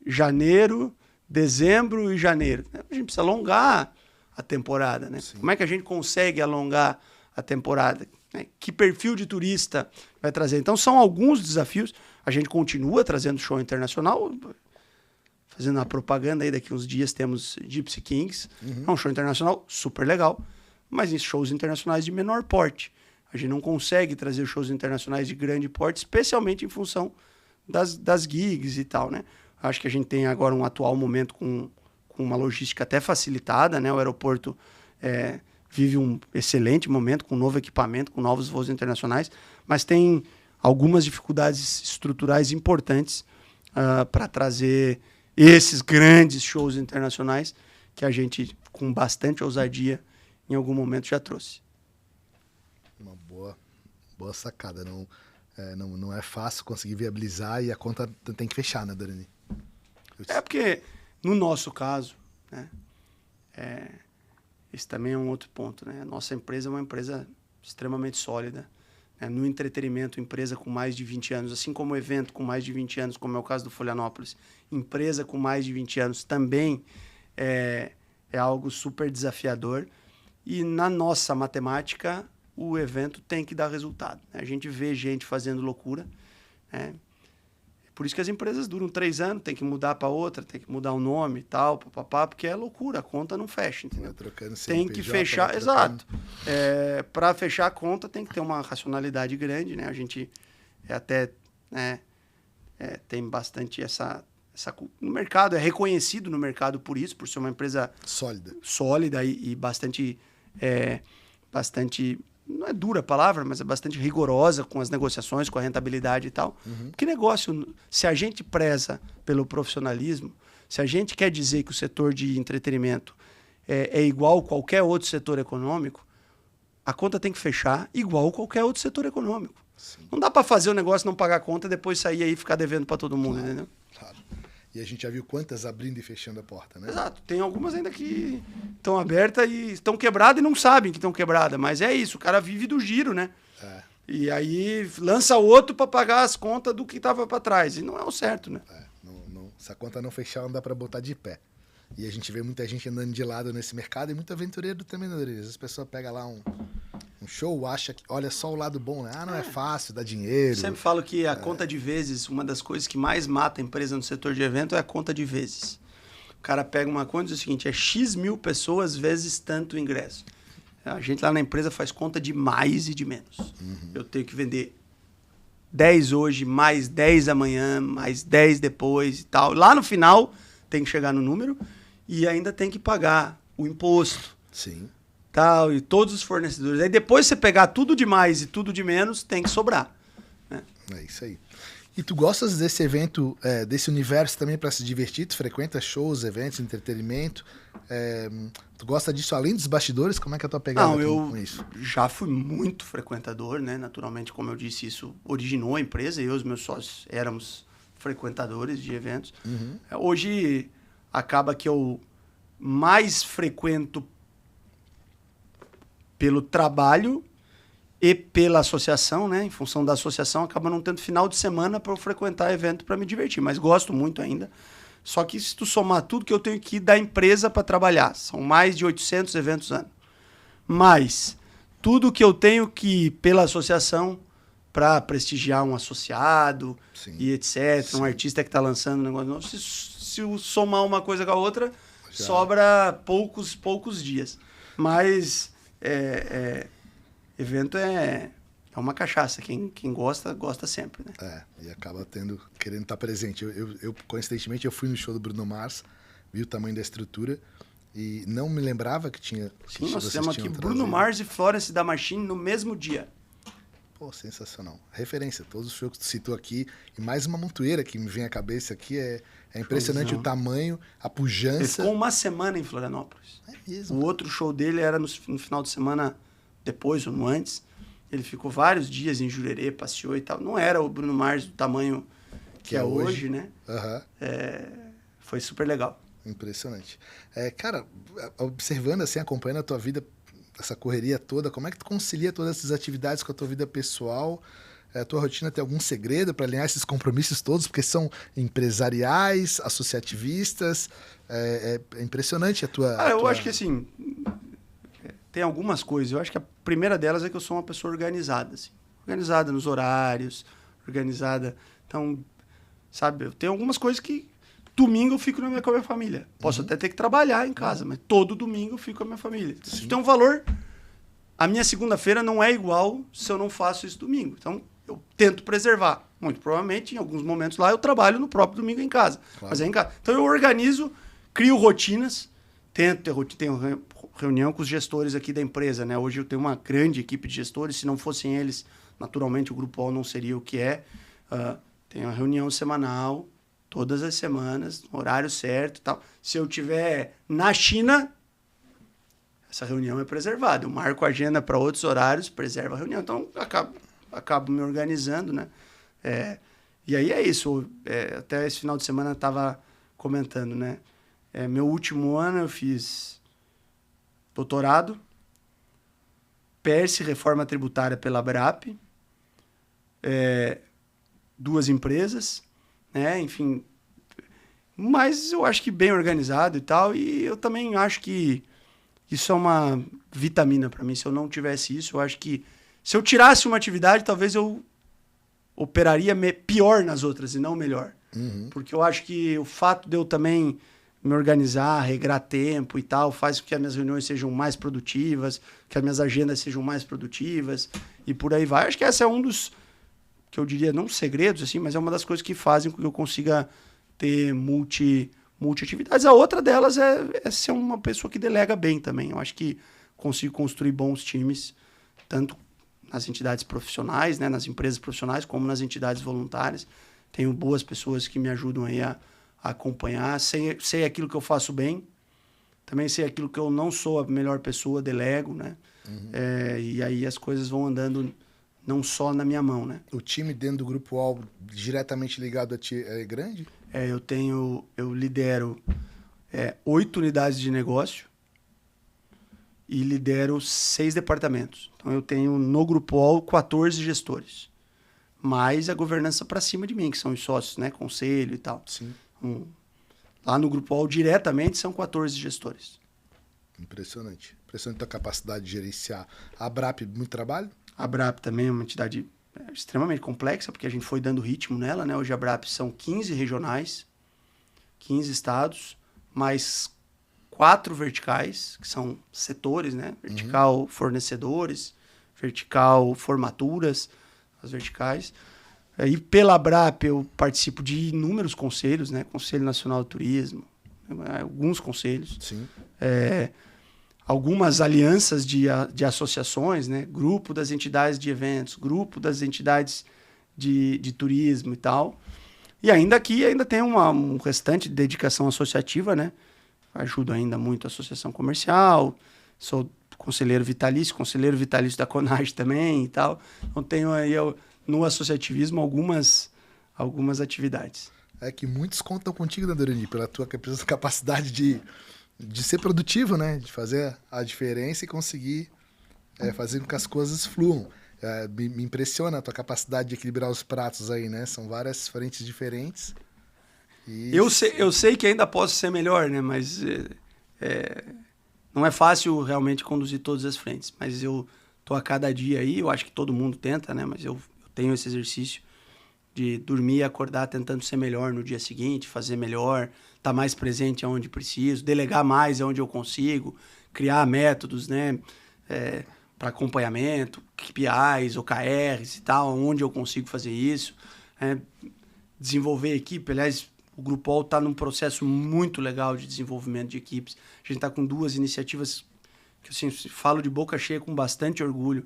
janeiro, dezembro e janeiro. A gente precisa alongar a temporada, né? Como é que a gente consegue alongar a temporada? Que perfil de turista vai trazer? Então são alguns desafios. A gente continua trazendo show internacional, fazendo a propaganda aí, daqui uns dias temos Gypsy Kings, é um show internacional super legal, mas em shows internacionais de menor porte. A gente não consegue trazer shows internacionais de grande porte, especialmente em função das gigs e tal, né? Acho que a gente tem agora um atual momento com uma logística até facilitada, né? O aeroporto vive um excelente momento com novo equipamento, com novos voos internacionais, mas tem algumas dificuldades estruturais importantes para trazer esses grandes shows internacionais que a gente, com bastante ousadia, em algum momento já trouxe. Uma boa sacada. Não é fácil conseguir viabilizar e a conta tem que fechar, né, Dorani? Porque, no nosso caso, né, esse também é um outro ponto, né? A nossa empresa é uma empresa extremamente sólida. Né? No entretenimento, empresa com mais de 20 anos, assim como o evento com mais de 20 anos, como é o caso do Florianópolis, empresa com mais de 20 anos também é algo super desafiador. E na nossa matemática, o evento tem que dar resultado. Né? A gente vê gente fazendo loucura. Né? Por isso que as empresas duram 3 anos, tem que mudar para outra, tem que mudar o nome e tal, papapá, porque é loucura, a conta não fecha, entendeu? Tem que fechar, exato. Para fechar a conta tem que ter uma racionalidade grande, né? A gente tem bastante essa no mercado, é reconhecido no mercado por isso, por ser uma empresa sólida e bastante, não é dura a palavra, mas é bastante rigorosa com as negociações, com a rentabilidade e tal. Uhum. Porque negócio, se a gente preza pelo profissionalismo, se a gente quer dizer que o setor de entretenimento é igual a qualquer outro setor econômico, a conta tem que fechar igual a qualquer outro setor econômico. Sim. Não dá para fazer o negócio, não pagar a conta e depois sair aí e ficar devendo para todo mundo, entendeu? Claro. E a gente já viu quantas abrindo e fechando a porta, né? Exato. Tem algumas ainda que estão abertas e estão quebradas e não sabem que estão quebradas. Mas é isso, o cara vive do giro, né? E aí lança outro para pagar as contas do que estava para trás. E não é o certo, né? Se a conta não fechar, não dá para botar de pé. E a gente vê muita gente andando de lado nesse mercado e muito aventureiro também, né, Dorani? As pessoas pegam lá um show, acha que olha só o lado bom, né? Não é fácil, dá dinheiro. Eu sempre falo que a conta de vezes, uma das coisas que mais mata a empresa no setor de evento é a conta de vezes. O cara pega uma conta e diz o seguinte, é X mil pessoas vezes tanto ingresso. A gente lá na empresa faz conta de mais e de menos. Uhum. Eu tenho que vender 10 hoje, mais 10 amanhã, mais 10 depois e tal. Lá no final tem que chegar no número e ainda tem que pagar o imposto. Sim. Tal, e todos os fornecedores. Aí depois você pegar tudo de mais e tudo de menos, tem que sobrar. Né? É isso aí. E tu gostas desse evento, desse universo também para se divertir? Tu frequenta shows, eventos, entretenimento? Tu gosta disso além dos bastidores? Como é que é a tua pegada com isso? Já fui muito frequentador, né? Naturalmente, como eu disse, isso originou a empresa. Eu e os meus sócios éramos frequentadores de eventos. Uhum. Hoje, acaba que eu mais frequento pelo trabalho e pela associação, né? Em função da associação, acaba não tendo final de semana para eu frequentar evento para me divertir, mas gosto muito ainda. Só que se tu somar tudo que eu tenho que ir da empresa para trabalhar, são mais de 800 eventos ano. Mas tudo que eu tenho que ir pela associação para prestigiar um associado, sim, e etc, sim, um artista que está lançando um negócio novo, se eu somar uma coisa com a outra, já sobra poucos dias. Mas evento é uma cachaça. Quem gosta, gosta sempre, né? E acaba querendo estar presente. Eu coincidentemente, eu fui no show do Bruno Mars, vi o tamanho da estrutura e não me lembrava que tinha... Sim, nós temos aqui Bruno Mars e Florence da Machine no mesmo dia. Pô, sensacional. Referência, todos os shows que tu citou aqui. E mais uma montoeira que me vem à cabeça aqui. É impressionante o tamanho, a pujança. Ele ficou uma semana em Florianópolis. É mesmo. O outro show dele era no final de semana depois ou no antes. Ele ficou vários dias em Jurerê, passeou e tal. Não era o Bruno Mars do tamanho que é hoje, né? Uhum. Foi super legal. Impressionante. Cara, observando assim, acompanhando a tua vida, essa correria toda, como é que tu concilia todas essas atividades com a tua vida pessoal? A tua rotina tem algum segredo para alinhar esses compromissos todos? Porque são empresariais, associativistas. É impressionante a tua... Eu acho que assim... Tem algumas coisas. Eu acho que a primeira delas é que eu sou uma pessoa organizada. Assim. Organizada nos horários, organizada... Então, sabe, eu tenho algumas coisas que domingo eu fico com a minha família. Posso até ter que trabalhar em casa, mas todo domingo eu fico com a minha família. Isso tem um valor a minha segunda-feira não é igual se eu não faço isso domingo. Então, eu tento preservar. Muito provavelmente, em alguns momentos lá, eu trabalho no próprio domingo em casa. Claro. Mas é em casa. Então, eu organizo, crio rotinas, tenho reunião com os gestores aqui da empresa, né? Hoje eu tenho uma grande equipe de gestores. Se não fossem eles, naturalmente, o Grupo OL não seria o que é. Tenho uma reunião semanal, todas as semanas, no horário certo e tal. Se eu estiver na China, essa reunião é preservada. Eu marco a agenda para outros horários, preservo a reunião. Então, acabo me organizando, né? E aí é isso. Até esse final de semana eu estava comentando, né? Meu último ano eu fiz doutorado, PERSE, reforma tributária pela ABRAP, 2 empresas, né? Enfim, mas eu acho que bem organizado e tal. E eu também acho que isso é uma vitamina para mim. Se eu não tivesse isso, eu acho que se eu tirasse uma atividade, talvez eu operaria pior nas outras e não melhor. Uhum. Porque eu acho que o fato de eu também me organizar, regrar tempo e tal, faz com que as minhas reuniões sejam mais produtivas, que as minhas agendas sejam mais produtivas e por aí vai. Acho que esse é um dos, que eu diria, não segredos, assim, mas é uma das coisas que fazem com que eu consiga ter multi-atividades. A outra delas é ser uma pessoa que delega bem também. Eu acho que consigo construir bons times, tanto nas entidades profissionais, né, nas empresas profissionais, como nas entidades voluntárias. Tenho boas pessoas que me ajudam aí a acompanhar. Sei aquilo que eu faço bem, também sei aquilo que eu não sou a melhor pessoa, delego, né? Uhum. E aí as coisas vão andando não só na minha mão, né? O time dentro do Grupo OL diretamente ligado a ti é grande? Eu lidero 8 unidades de negócio e lidero 6 departamentos. Então eu tenho no Grupo OL 14 gestores, mais a governança para cima de mim, que são os sócios, né? Conselho e tal. Sim. Lá no Grupo OL diretamente são 14 gestores. Impressionante. Impressionante a capacidade de gerenciar. A ABRAP, muito trabalho? A ABRAP também é uma entidade extremamente complexa, porque a gente foi dando ritmo nela, né? Hoje a ABRAP são 15 regionais, 15 estados, mais 4 verticais, que são setores, né? Vertical fornecedores, vertical formaturas, as verticais. E pela ABRAP eu participo de inúmeros conselhos, né? Conselho Nacional do Turismo, alguns conselhos. Sim. Algumas alianças de associações, né? Grupo das entidades de eventos, grupo das entidades de turismo e tal. E ainda tem um restante de dedicação associativa, né? Ajudo ainda muito a associação comercial, sou conselheiro vitalício da CONAGE também e tal. Então tenho aí no associativismo algumas atividades. É que muitos contam contigo, né, Dorani, pela tua capacidade de ser produtivo, né? De fazer a diferença e conseguir fazer com que as coisas fluam. Me impressiona a tua capacidade de equilibrar os pratos aí, né? São várias frentes diferentes. Eu sei que ainda posso ser melhor, né? Mas não é fácil realmente conduzir todas as frentes. Mas eu tô a cada dia aí, eu acho que todo mundo tenta, né? Mas eu tenho esse exercício de dormir e acordar tentando ser melhor no dia seguinte, fazer melhor, estar mais presente onde preciso, delegar mais onde eu consigo, criar métodos, né? Para acompanhamento, KPIs, OKRs e tal, onde eu consigo fazer isso. Desenvolver equipe. Aliás, o Grupo OL está num processo muito legal de desenvolvimento de equipes. A gente está com 2 iniciativas que assim, falo de boca cheia com bastante orgulho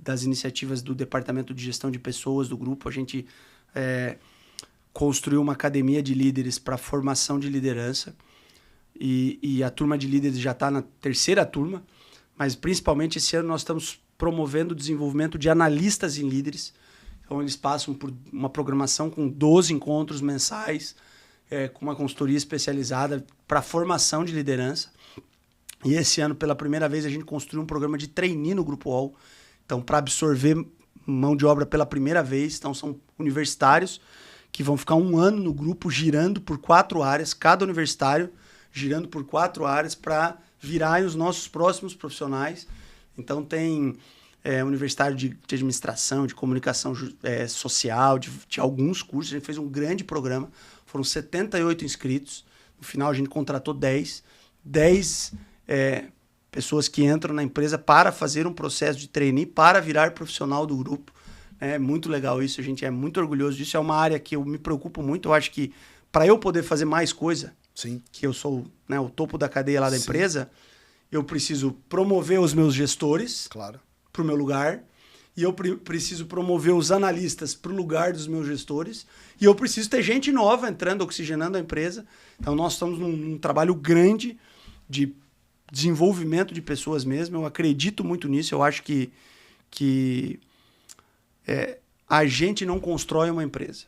das iniciativas do Departamento de Gestão de Pessoas do grupo. A gente construiu uma academia de líderes para formação de liderança e a turma de líderes já está na 3ª turma, mas principalmente esse ano nós estamos promovendo o desenvolvimento de analistas em líderes. Então eles passam por uma programação com 12 encontros mensais, com uma consultoria especializada para formação de liderança. E esse ano, pela primeira vez, a gente construiu um programa de trainee no Grupo OL. Então, para absorver mão de obra pela primeira vez. Então, são universitários que vão ficar 1 ano no grupo girando por 4 áreas, cada universitário girando por 4 áreas para virarem os nossos próximos profissionais. Então, tem universitário de administração, de comunicação social, de alguns cursos. A gente fez um grande programa. Foram 78 inscritos. No final, a gente contratou 10. 10 pessoas que entram na empresa para fazer um processo de trainee, para virar profissional do grupo. É muito legal isso, a gente é muito orgulhoso disso. É uma área que eu me preocupo muito. Eu acho que para eu poder fazer mais coisa, Sim. que eu sou, né, o topo da cadeia lá da Sim. empresa, eu preciso promover os meus gestores Claro. para o meu lugar, e eu preciso promover os analistas para o lugar dos meus gestores, e eu preciso ter gente nova entrando, oxigenando a empresa. Então, nós estamos num trabalho grande de desenvolvimento de pessoas mesmo. Eu acredito muito nisso. Eu acho que a gente não constrói uma empresa.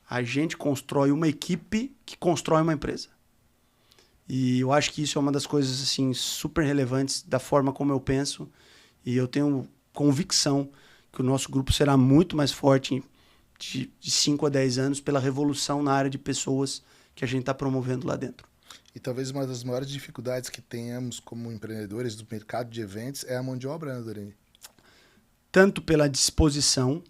A gente constrói uma equipe que constrói uma empresa. E eu acho que isso é uma das coisas assim, super relevantes da forma como eu penso. E eu tenho convicção que o nosso grupo será muito mais forte de 5 a 10 anos pela revolução na área de pessoas que a gente está promovendo lá dentro. E talvez uma das maiores dificuldades que tenhamos como empreendedores do mercado de eventos é a mão de obra, né, Dorani? Tanto pela disposição,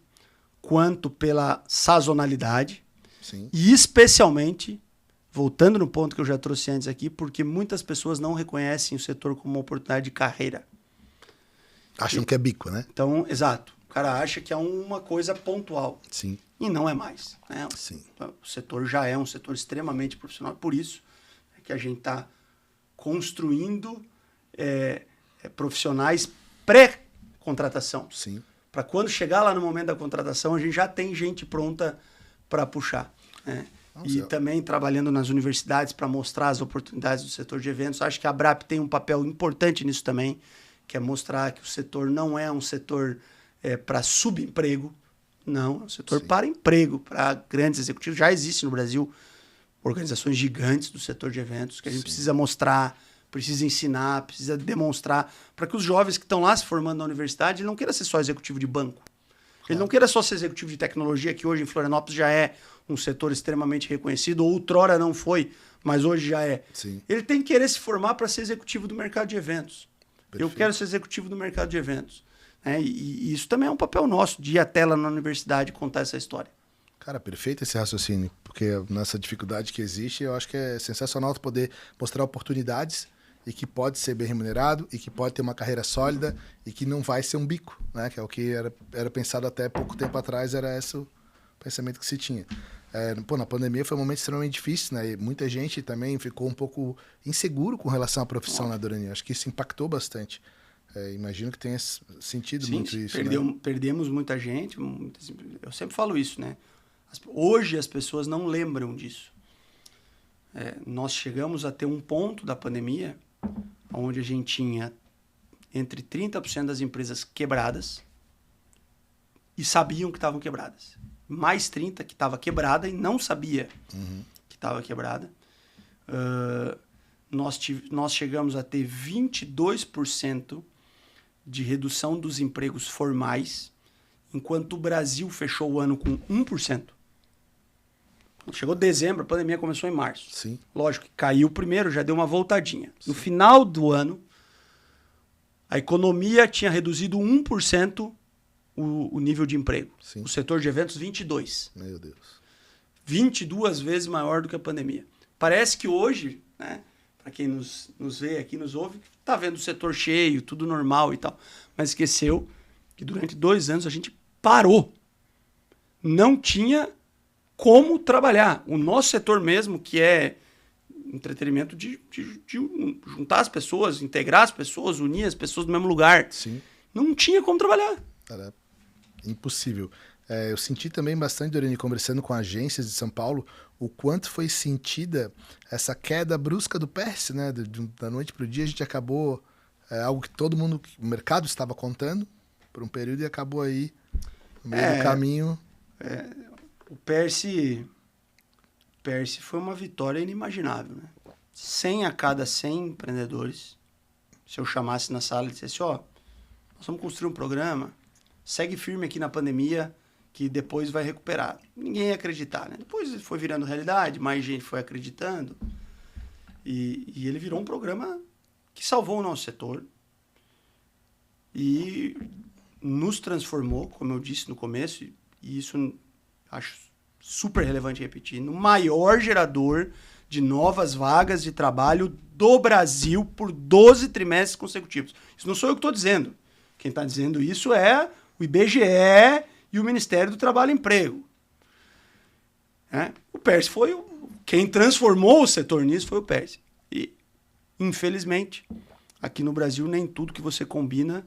quanto pela sazonalidade. Sim. E especialmente, voltando no ponto que eu já trouxe antes aqui, porque muitas pessoas não reconhecem o setor como uma oportunidade de carreira. Acham que é bico, né? Então, exato. O cara acha que é uma coisa pontual. Sim. E não é mais. Né? Sim. O setor já é um setor extremamente profissional. Por isso que a gente está construindo profissionais pré-contratação. Sim. Para quando chegar lá no momento da contratação, a gente já tem gente pronta para puxar. Né? E também trabalhando nas universidades para mostrar as oportunidades do setor de eventos. Acho que a Abrap tem um papel importante nisso também, que é mostrar que o setor não é um setor para subemprego, não, é um setor Sim. para emprego, para grandes executivos. Já existe no Brasil organizações gigantes do setor de eventos que a gente Sim. precisa mostrar, precisa ensinar, precisa demonstrar, para que os jovens que estão lá se formando na universidade, ele não queira ser só executivo de banco. Ele não queira só ser executivo de tecnologia, que hoje em Florianópolis já é um setor extremamente reconhecido, ou outrora não foi, mas hoje já é. Sim. Ele tem que querer se formar para ser executivo do mercado de eventos. Perfeito. Eu quero ser executivo do mercado de eventos. E isso também é um papel nosso, de ir até lá na universidade e contar essa história. Cara, perfeito esse raciocínio, porque nessa dificuldade que existe, eu acho que é sensacional tu poder mostrar oportunidades e que pode ser bem remunerado e que pode ter uma carreira sólida e que não vai ser um bico, né? Que é o que era pensado até pouco tempo atrás, era esse o pensamento que se tinha. Na pandemia foi um momento extremamente difícil, né? E muita gente também ficou um pouco inseguro com relação à profissão na Dorani. Acho que isso impactou bastante. Imagino que tenha sentido muito isso. Perdemos muita gente. Eu sempre falo isso, né? Hoje as pessoas não lembram disso. Nós chegamos a ter um ponto da pandemia onde a gente tinha entre 30% das empresas quebradas e sabiam que estavam quebradas. Mais 30% que estava quebrada e não sabia que estava quebrada. Nós chegamos a ter 22% de redução dos empregos formais, enquanto o Brasil fechou o ano com 1%. Chegou dezembro, a pandemia começou em março. Sim. Lógico que caiu primeiro, já deu uma voltadinha. Sim. No final do ano, a economia tinha reduzido 1% o nível de emprego. Sim. O setor de eventos, 22%. Meu Deus. 22 vezes maior do que a pandemia. Parece que hoje, né, para quem nos vê aqui, nos ouve, tá vendo o setor cheio, tudo normal e tal. Mas esqueceu que durante 2 anos a gente parou. Não tinha como trabalhar. O nosso setor mesmo, que é entretenimento de juntar as pessoas, integrar as pessoas, unir as pessoas no mesmo lugar. Sim. Não tinha como trabalhar. Era impossível. Eu senti também bastante, Dorani, conversando com agências de São Paulo, o quanto foi sentida essa queda brusca do PERS, né? Da noite para o dia a gente acabou, algo que todo mundo, o mercado estava contando por um período e acabou aí no meio do caminho. O PERS foi uma vitória inimaginável, né? 100 a cada 100 empreendedores, se eu chamasse na sala e dissesse, nós vamos construir um programa, segue firme aqui na pandemia, que depois vai recuperar. Ninguém ia acreditar, né? Depois foi virando realidade, mais gente foi acreditando, e ele virou um programa que salvou o nosso setor e nos transformou, como eu disse no começo, e isso acho super relevante repetir, no maior gerador de novas vagas de trabalho do Brasil por 12 trimestres consecutivos. Isso não sou eu que estou dizendo. Quem está dizendo isso é o IBGE e o Ministério do Trabalho e Emprego. O PERSE foi quem transformou o setor nisso, foi o PERSE. E, infelizmente, aqui no Brasil, nem tudo que você combina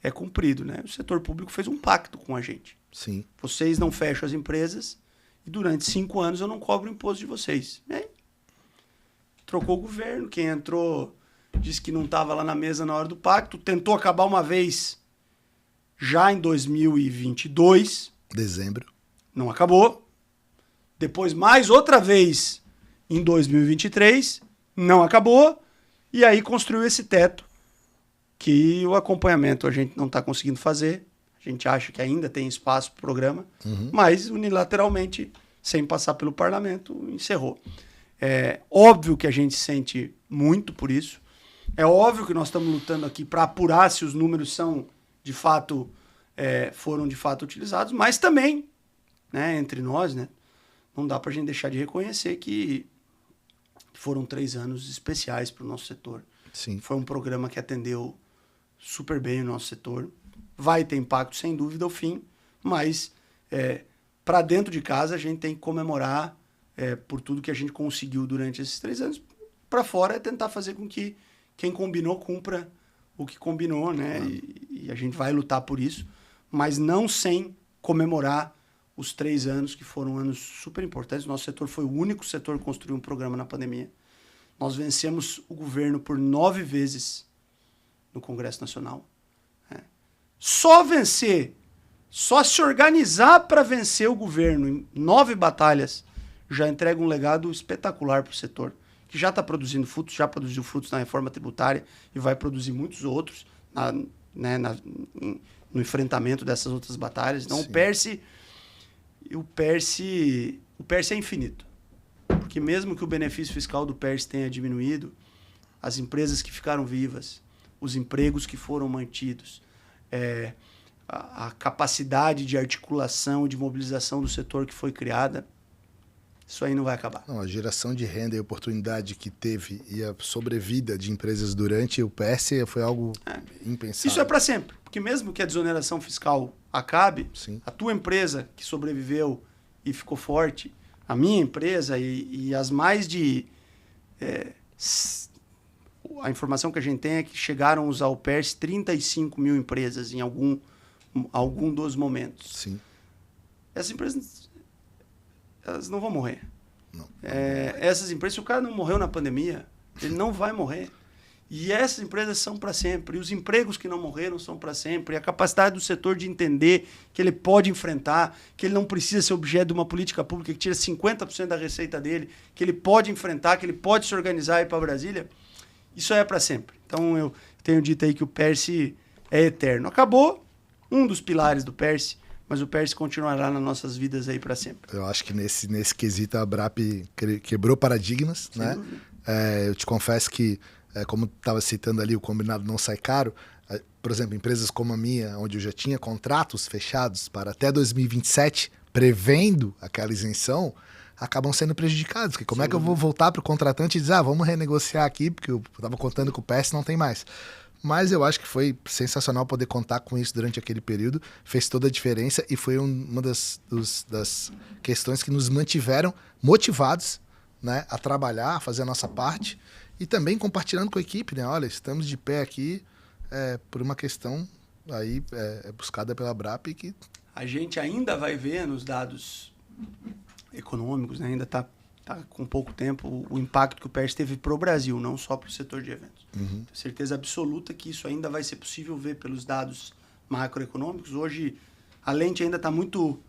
é cumprido, né? O setor público fez um pacto com a gente. Sim. Vocês não fecham as empresas e durante 5 anos eu não cobro o imposto de vocês. Trocou o governo, quem entrou disse que não estava lá na mesa na hora do pacto, tentou acabar uma vez já em 2022. Dezembro. Não acabou. Depois mais outra vez em 2023, não acabou. E aí construiu esse teto que o acompanhamento a gente não está conseguindo fazer. A gente acha que ainda tem espaço para o programa, mas unilateralmente, sem passar pelo parlamento, encerrou. É óbvio que a gente sente muito por isso. É óbvio que nós estamos lutando aqui para apurar se os números são de fato foram de fato utilizados, mas também, né, entre nós, né, não dá para a gente deixar de reconhecer que foram 3 anos especiais para o nosso setor. Sim. Foi um programa que atendeu super bem o nosso setor. Vai ter impacto, sem dúvida, ao fim, mas para dentro de casa a gente tem que comemorar por tudo que a gente conseguiu durante esses 3 anos. Para fora é tentar fazer com que quem combinou cumpra o que combinou, né? E a gente vai lutar por isso, mas não sem comemorar os 3 anos que foram anos super importantes. Nosso setor foi o único setor que construiu um programa na pandemia. Nós vencemos o governo por 9 vezes no Congresso Nacional. Só vencer, só se organizar para vencer o governo em 9 batalhas já entrega um legado espetacular para o setor, que já está produzindo frutos, já produziu frutos na reforma tributária e vai produzir muitos outros no enfrentamento dessas outras batalhas. Então, o PERSE é infinito. Porque mesmo que o benefício fiscal do PERSE tenha diminuído, as empresas que ficaram vivas, os empregos que foram mantidos, a capacidade de articulação e de mobilização do setor que foi criada, isso aí não vai acabar. Não, a geração de renda e oportunidade que teve e a sobrevida de empresas durante o PERSE foi algo impensável. Isso é para sempre. Porque mesmo que a desoneração fiscal acabe, Sim. a tua empresa que sobreviveu e ficou forte, a minha empresa e as mais de... a informação que a gente tem é que chegaram a usar o PERSE 35 mil empresas em algum dos momentos. Sim. Essas empresas, elas não vão morrer. Não. Essas empresas, se o cara não morreu na pandemia, ele não vai morrer. E essas empresas são para sempre. E os empregos que não morreram são para sempre. E a capacidade do setor de entender que ele pode enfrentar, que ele não precisa ser objeto de uma política pública que tira 50% da receita dele, que ele pode enfrentar, que ele pode se organizar e ir para Brasília, isso é para sempre. Então, eu tenho dito aí que o PERSE é eterno. Acabou um dos pilares do PERSE, mas o PERSE continuará nas nossas vidas aí para sempre. Eu acho que nesse quesito a BRAP quebrou paradigmas, Sem né? dúvida. Eu te confesso que, como estava citando ali, o combinado não sai caro. Por exemplo, empresas como a minha, onde eu já tinha contratos fechados para até 2027, prevendo aquela isenção, acabam sendo prejudicados. Porque como é que eu vou voltar para o contratante e dizer, vamos renegociar aqui, porque eu estava contando com o PERSE, não tem mais. Mas eu acho que foi sensacional poder contar com isso durante aquele período, fez toda a diferença e foi uma das questões que nos mantiveram motivados, né, a trabalhar, a fazer a nossa parte e também compartilhando com a equipe, né? Olha, estamos de pé aqui por uma questão aí buscada pela BRAP que... A gente ainda vai ver nos dados econômicos, né? Ainda está com pouco tempo, o impacto que o PERSE teve para o Brasil, não só para o setor de eventos. Tenho certeza absoluta que isso ainda vai ser possível ver pelos dados macroeconômicos. Hoje, a lente ainda está muito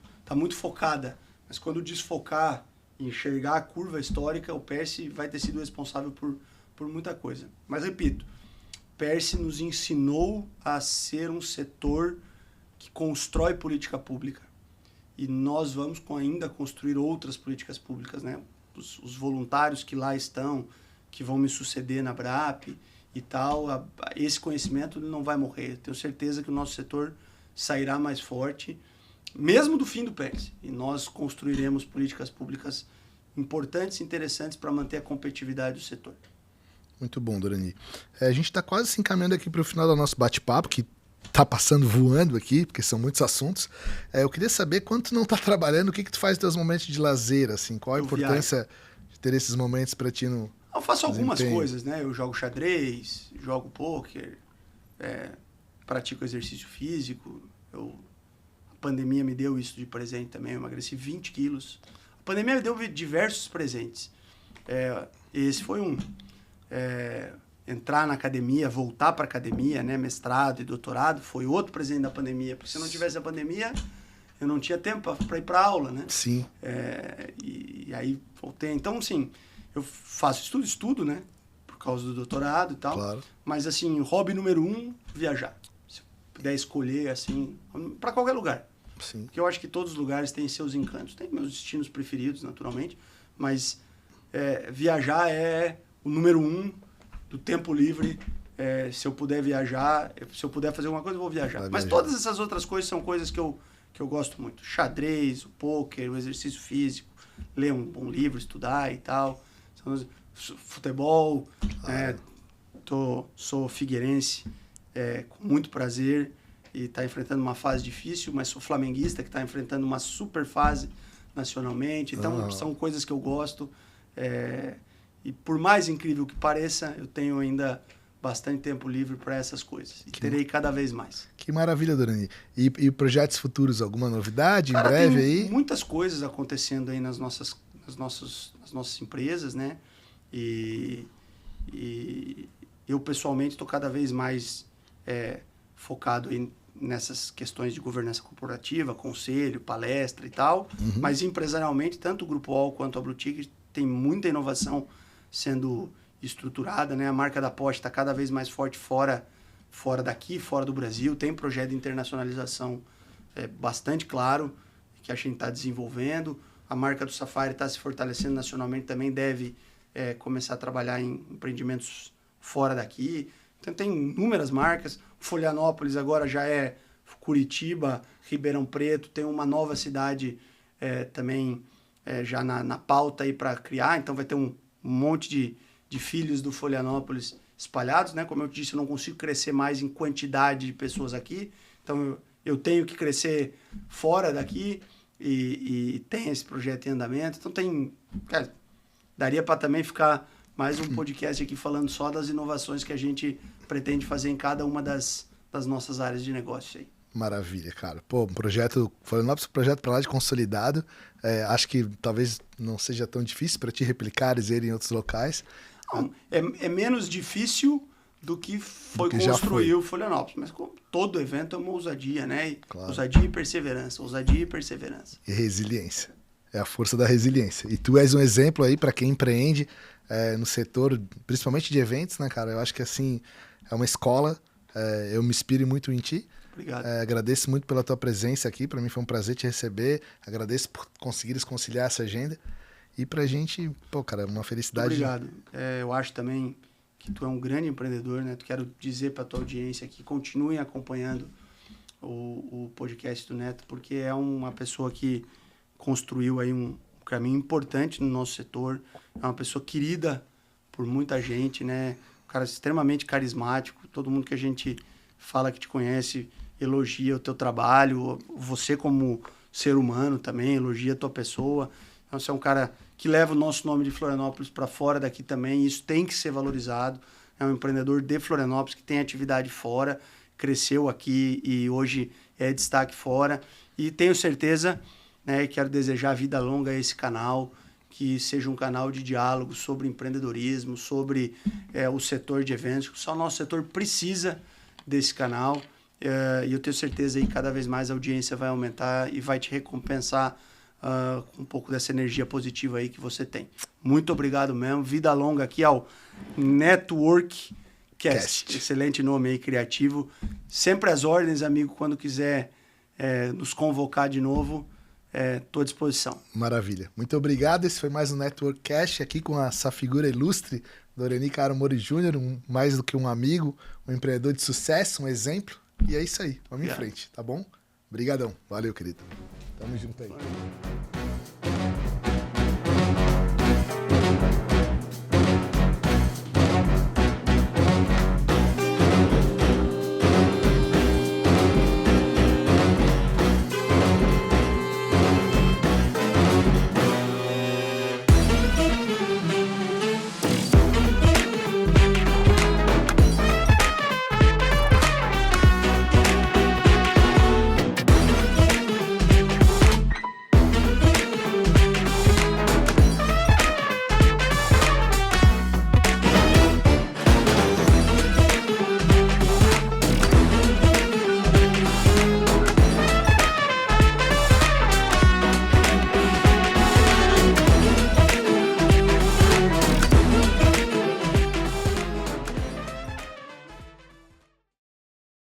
focada, mas quando desfocar e enxergar a curva histórica, o PERSE vai ter sido responsável por muita coisa. Mas, repito, o PERSE nos ensinou a ser um setor que constrói política pública. E nós vamos ainda construir outras políticas públicas, né? Os voluntários que lá estão, que vão me suceder na BRAP e tal, esse conhecimento não vai morrer. Tenho certeza que o nosso setor sairá mais forte, mesmo do fim do PERSE. E nós construiremos políticas públicas importantes e interessantes para manter a competitividade do setor. Muito bom, Dorani. A gente está quase se encaminhando aqui para o final do nosso bate-papo, que tá passando voando aqui, porque são muitos assuntos. Eu queria saber quando tu não tá trabalhando, o que tu faz nos teus momentos de lazer, assim? Qual a importância de ter esses momentos para ti no Eu faço algumas desempenho? coisas, né? Eu jogo xadrez, jogo pôquer, pratico exercício físico. A pandemia me deu isso de presente também, eu emagreci 20 quilos. A pandemia me deu diversos presentes. Esse foi um. Entrar na academia, voltar para a academia, né? Mestrado e doutorado, foi outro presente da pandemia. Porque se não tivesse a pandemia, eu não tinha tempo para ir para aula, né? Sim. E aí voltei. Então, assim, eu faço estudo, né? Por causa do doutorado e tal. Claro. Mas, assim, hobby número 1, viajar. Se eu puder escolher, assim, para qualquer lugar. Sim. Porque eu acho que todos os lugares têm seus encantos. Tem meus destinos preferidos, naturalmente. Mas viajar é o número 1 do tempo livre. Se eu puder viajar, se eu puder fazer alguma coisa, eu vou viajar. Mas todas essas outras coisas são coisas que eu gosto muito. Xadrez, o pôquer, o exercício físico, ler um bom livro, estudar e tal. Futebol, sou figueirense com muito prazer e está enfrentando uma fase difícil, mas sou flamenguista que está enfrentando uma super fase nacionalmente. Então, são coisas que eu gosto. E por mais incrível que pareça, eu tenho ainda bastante tempo livre para essas coisas. E terei cada vez mais. Que maravilha, Dorani. E projetos futuros, alguma novidade em breve tem aí? Muitas coisas acontecendo aí nas nossas empresas, né? E eu, pessoalmente, estou cada vez mais focado nessas questões de governança corporativa, conselho, palestra e tal. Uhum. Mas empresarialmente, tanto o Grupo All quanto a Blue Ticket tem muita inovação sendo estruturada, né? A marca da Porsche está cada vez mais forte fora daqui, fora do Brasil. Tem projeto de internacionalização bastante claro que a gente está desenvolvendo. A marca do Safari está se fortalecendo nacionalmente, também deve começar a trabalhar em empreendimentos fora daqui. Então tem inúmeras marcas. Florianópolis agora já é Curitiba, Ribeirão Preto, tem uma nova cidade também já na pauta aí para criar. Então vai ter um monte de filhos do Florianópolis espalhados, né? Como eu disse, eu não consigo crescer mais em quantidade de pessoas aqui. Então eu tenho que crescer fora daqui e tem esse projeto em andamento. Então daria para também ficar mais um podcast aqui falando só das inovações que a gente pretende fazer em cada uma das nossas áreas de negócio aí. Maravilha, cara. Pô, um projeto para lá de consolidado. Acho que talvez não seja tão difícil para ti replicares ele em outros locais. Não, é menos difícil do que foi construir o Florianópolis. Mas como todo evento é uma ousadia, né? Claro. Ousadia e perseverança. Ousadia e perseverança. E resiliência. É a força da resiliência. E tu és um exemplo aí para quem empreende no setor, principalmente de eventos, né, cara? Eu acho que assim, é uma escola. Eu me inspiro muito em ti. Obrigado. Agradeço muito pela tua presença aqui. Para mim foi um prazer te receber. Agradeço por conseguires conciliar essa agenda. E pra gente, pô, cara, uma felicidade. Obrigado. Eu acho também que tu é um grande empreendedor, né? Quero dizer pra tua audiência que continuem acompanhando o podcast do Neto, porque é uma pessoa que construiu aí um caminho importante no nosso setor. É uma pessoa querida por muita gente, né? Um cara extremamente carismático. Todo mundo que a gente fala que te conhece elogia o teu trabalho. Você como ser humano também elogia a tua pessoa. Então, você é um cara que leva o nosso nome de Florianópolis para fora daqui também. E isso tem que ser valorizado. É um empreendedor de Florianópolis que tem atividade fora, cresceu aqui e hoje é destaque fora. E tenho certeza, né, e quero desejar vida longa a esse canal, que seja um canal de diálogo sobre empreendedorismo, sobre o setor de eventos. Só o nosso setor precisa desse canal. E eu tenho certeza que cada vez mais a audiência vai aumentar e vai te recompensar com um pouco dessa energia positiva aí que você tem. Muito obrigado mesmo. Vida longa aqui ao Network Cast. Excelente nome aí, criativo. Sempre às ordens, amigo, quando quiser nos convocar de novo, estou à disposição. Maravilha. Muito obrigado. Esse foi mais um Network Cast aqui com essa figura ilustre, Dorani Caro Mori Júnior, mais do que um amigo, um empreendedor de sucesso, um exemplo. E é isso aí. Vamos em frente, tá bom? Obrigadão. Valeu, querido. Tamo junto aí.